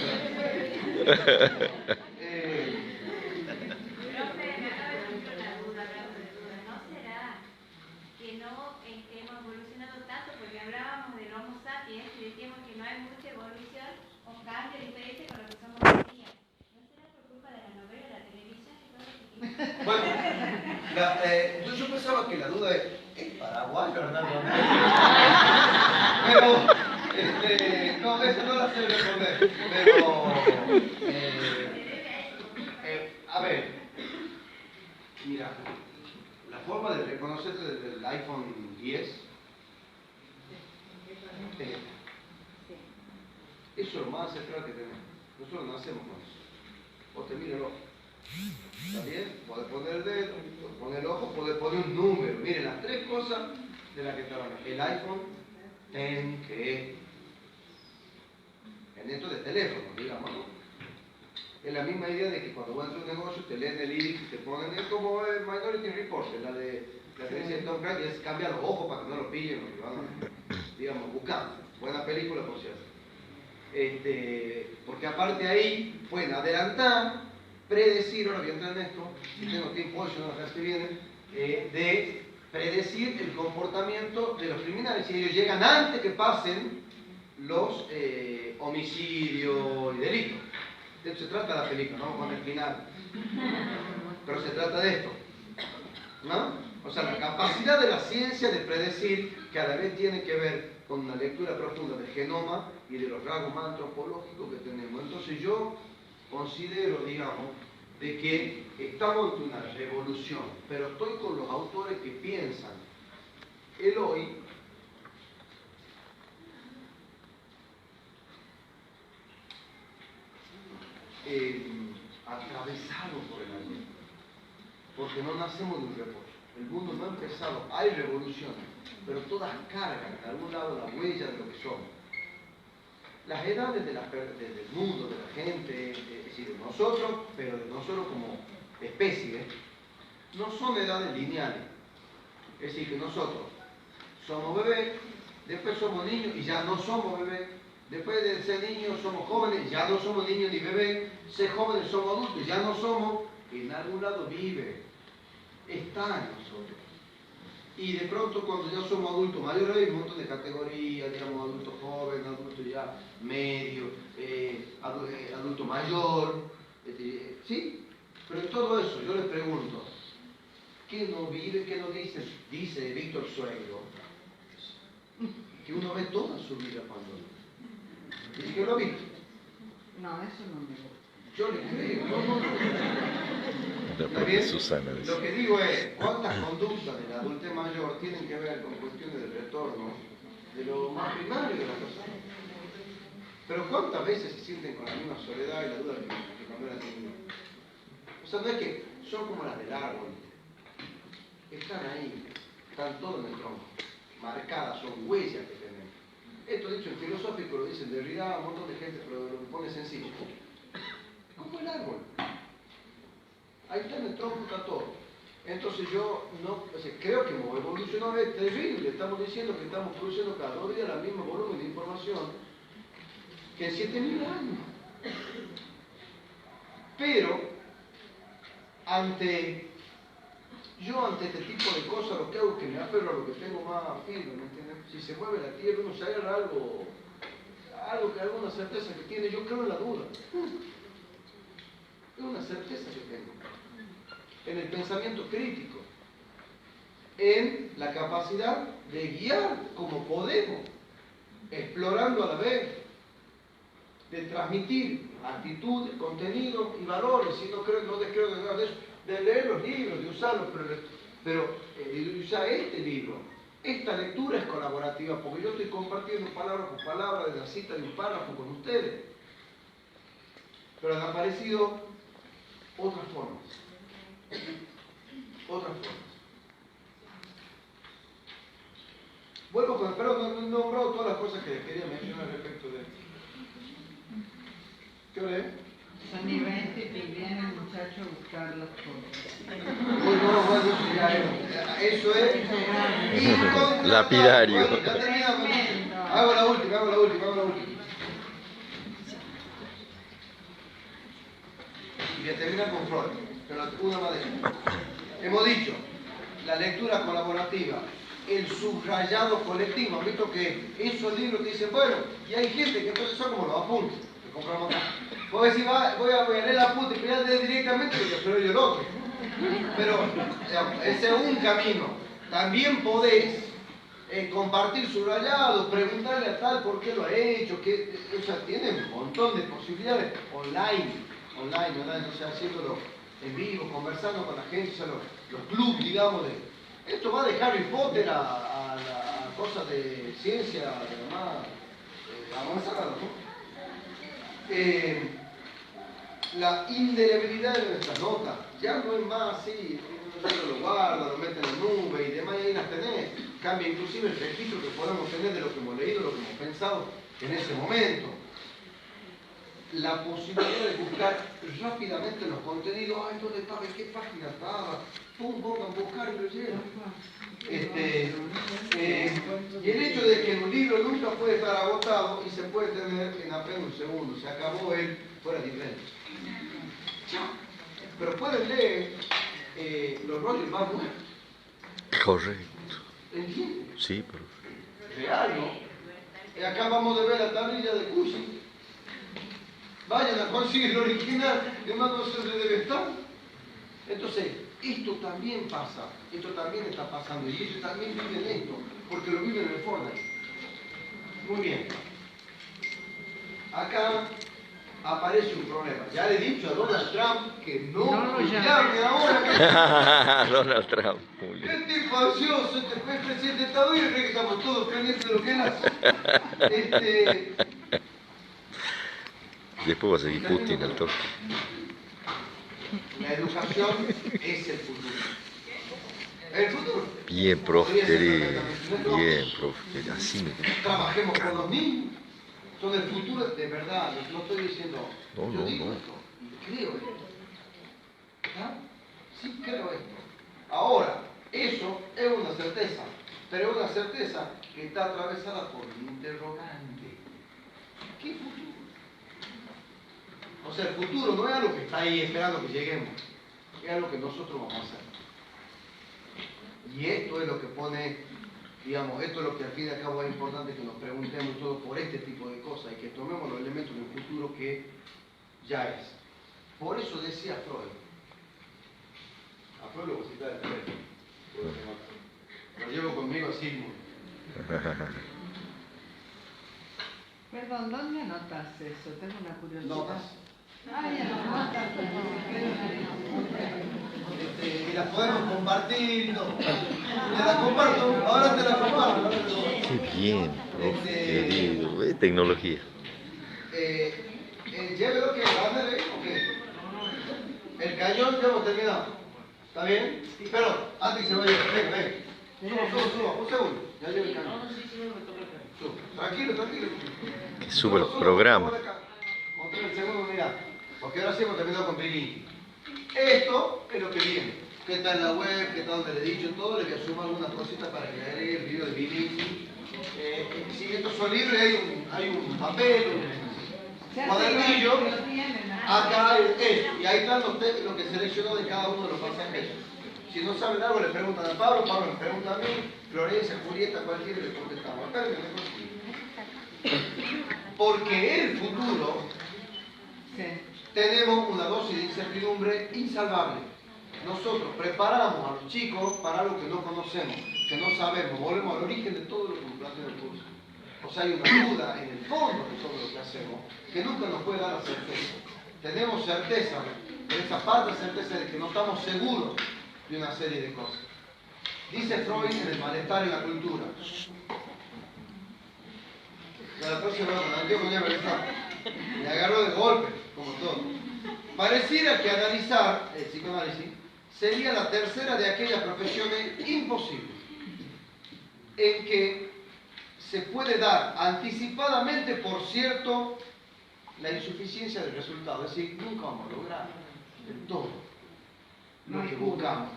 Bueno, yo pensaba que la duda es paraguayo, Hernando. Pero, no, eso no la sé responder. Pero, a ver, mira, la forma de reconocerte desde el iPhone 10 eso es lo más ancestral que tenemos. Nosotros nacemos con eso. Vos te miras el ojo. ¿Está bien? Podés poner el dedo, podés poner el ojo, podés poner un número. Miren, las tres cosas de las que estaban. El iPhone, que en esto de teléfono, digamos, ¿no? Es la misma idea de que cuando vos entras a un negocio te leen el iris y te ponen, es como el Minority Report, la que dice Tom Cruise, y es cambiar los ojos para que no lo pillen, porque van, digamos, buscando. Buena película, por cierto. Porque aparte de ahí pueden adelantar, predecir, ahora voy a entrar en esto, si tengo tiempo hoy, no las que vienen, de predecir el comportamiento de los criminales. Y ellos llegan antes que pasen los homicidios y delitos. De esto se trata la película, no con el final. Pero se trata de esto, ¿no? O sea, la capacidad de la ciencia de predecir, que a la vez tiene que ver con una lectura profunda del genoma y de los rasgos más antropológicos que tenemos. Entonces yo considero, digamos, de que estamos ante una revolución, pero estoy con los autores que piensan el hoy atravesado por el ayer, porque no nacemos de un reposo. El mundo no ha empezado, hay revoluciones, pero todas cargan de algún lado la huella de lo que somos. Las edades del mundo, de la gente, es decir, de nosotros, pero de nosotros como especie, no son edades lineales. Es decir, que nosotros somos bebés, después somos niños y ya no somos bebés, después de ser niños somos jóvenes, ya no somos niños ni bebés, ser jóvenes somos adultos, ya no somos, en algún lado vive, está en nosotros. Y de pronto cuando ya somos adultos mayores hay un montón de categorías, digamos, adulto joven, adulto ya medio, adulto mayor, ¿sí? Pero en todo eso yo les pregunto, ¿qué no vive, qué no dice? Dice Víctor Sueiro, que uno ve toda su vida cuando dice que lo ha visto. No, eso no me gusta. Yo le creo, ¿Está bien? Susana dice. Lo que digo es, ¿cuántas conductas de la adultez mayor tienen que ver con cuestiones de retorno de lo más primario de la persona? Pero ¿cuántas veces se sienten con la misma soledad y la duda que cuando eran niños? O sea, no es que son como las del árbol. Están ahí, están todos en el tronco, marcadas, son huellas que tenemos. Esto dicho en filosófico lo dicen Derrida, un montón de gente, pero lo pone sencillo. Como el árbol. Ahí está en el tronco, está todo. Entonces yo no, creo que hemos evolucionado, es terrible. Estamos diciendo que estamos produciendo cada 2 días el mismo volumen de información que en 7.000 años. Pero, ante este tipo de cosas, lo que hago es que me aferro a lo que tengo más firme, ¿me entiendes? Si se mueve la tierra, uno se agarra algo que alguna certeza que tiene. Yo creo en la duda. Es una certeza que tengo. En el pensamiento crítico. En la capacidad de guiar como podemos. Explorando a la vez. De transmitir actitudes, contenidos y valores. Si no descreo de nada de eso. De leer los libros, de usarlos, pero de usar este libro. Esta lectura es colaborativa porque yo estoy compartiendo palabra por palabra de la cita de un párrafo con ustedes. Pero han aparecido otras formas. Otras formas. Vuelvo con, pero no he nombrado todas las cosas que quería mencionar respecto de esto. ¿Qué hora es? Son y 20 y viene el muchacho a buscar las cosas. Bueno, eso es lapidario. Bueno, ya terminamos. Hago la última. voy a terminar con Freud, pero una más de ellas. Hemos dicho, la lectura colaborativa, el subrayado colectivo. Han visto que esos libros te dicen, bueno, y hay gente que entonces son como los apuntes que compramos acá. Vos decís, voy a leer el apunte y que ya leer directamente lo que se lo dio el otro. Pero ese es un camino. También podés compartir subrayado, preguntarle a tal por qué lo ha hecho, o sea, tiene un montón de posibilidades online, o sea, haciéndolo en vivo, conversando con la gente, o sea, los clubs, digamos, esto va de Harry Potter a cosas de ciencia, más avanzada, ¿no? La indelebilidad de nuestras notas, ya no es más así, uno lo guarda, lo mete en la nube y demás, y ahí las tenés. Cambia inclusive el registro que podemos tener de lo que hemos leído, lo que hemos pensado en ese momento. La posibilidad de buscar rápidamente los contenidos, ay, ¿dónde estaba? ¿En qué página estaba? Pum, pongan buscar y lo llevan. Y el hecho de que un libro nunca puede estar agotado y se puede tener en apenas un segundo, se acabó él, fuera diferente. Pero pueden leer los rollos más buenos. Correcto. ¿Entiendes? Sí, pero... Real, ¿no? Acá vamos a ver la tablilla de Cushing. Vayan a conseguir el original, que más no se le debe estar. Entonces, esto también pasa, esto también está pasando, y ellos también viven esto, porque lo viven en el Fortnite. Muy bien. Acá aparece un problema. Ya le he dicho a Donald Trump que no lo llame ahora. Donald Trump. ¿Qué te pasó? Se te fue el presidente de Estados Unidos, cree que estamos todos pendientes de lo que él hace. Después va a seguir Putin al toque. La educación es el futuro. El futuro. Bien, profe, querido. Bien, profe. Así me... Trabajemos con los niños. Son el futuro de verdad. No estoy diciendo. Yo digo esto. Y creo esto. ¿Ah? Sí creo esto. Ahora, eso es una certeza. Pero es una certeza que está atravesada por un interrogante. ¿Qué futuro? O sea, el futuro no es algo que está ahí esperando que lleguemos, es algo que nosotros vamos a hacer. Y esto es lo que pone, digamos, esto es lo que al fin y al cabo es importante que nos preguntemos todo por este tipo de cosas y que tomemos los elementos del futuro que ya es. Por eso decía Freud, a Freud lo voy a citar de Freud, lo llevo conmigo así muy. Perdón, ¿dónde anotas eso? Tengo una curiosidad. Notas. Ay, anotas. Y las podemos compartir, no. Te la comparto, ahora te la comparto. Qué bien, profe, querido. Tecnología. Llévelo que ándale, ok. El cañón ya hemos terminado. ¿Está bien? Pero antes que se vaya, ven. Suba, un segundo. Ya llevo el cañón. Tranquilo. Que suba el programa. Monté el segundo, mira. Porque ahora sí hemos terminado con Billy. Esto es lo que viene. Que está en la web, que está donde le he dicho todo. Le voy a sumar algunas cositas para que le el video de Billy. Si estos son libres, hay un papel, un cuadernillo. Acá es esto. Y ahí están lo que seleccionó de cada uno de los pasajes. Si no saben algo, le preguntan a Pablo me pregunta a mí, Florencia, Julieta, cualquiera le contestamos. Porque el futuro tenemos una dosis de incertidumbre insalvable. Nosotros preparamos a los chicos para algo que no conocemos, que no sabemos, volvemos al origen de todo lo que nos plantea el curso. O sea, hay una duda en el fondo de todo lo que hacemos que nunca nos puede dar la certeza. Tenemos certeza, pero esa parte de certeza de que no estamos seguros de una serie de cosas. Dice Freud en el malestar en la cultura. Ya la próxima vez, con Dios me agarró de golpe, como todo. Pareciera que analizar, el psicoanálisis, sería la tercera de aquellas profesiones imposibles, en que se puede dar anticipadamente, por cierto, la insuficiencia del resultado. Es decir, nunca vamos a lograr del todo lo que buscamos.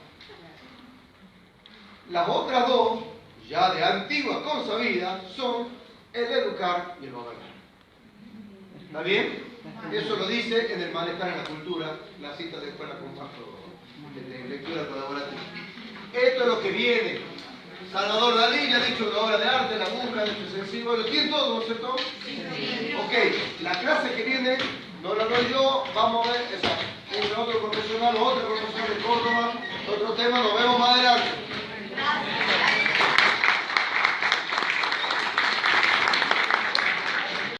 Las otras dos, ya de antigua consabidas, son el educar y el gobernar. ¿Está bien? Eso lo dice en el Malestar en la Cultura, la cita después la comparto de lectura colaborativa. Esto es lo que viene. Salvador Dalí ya ha dicho una obra de arte, la busca, el hecho sensible, lo tiene todo, ¿no es cierto? Ok, la clase que viene, no la doy yo, vamos a ver, entre otro profesional o otra profesora de Córdoba, otro tema, nos vemos más adelante.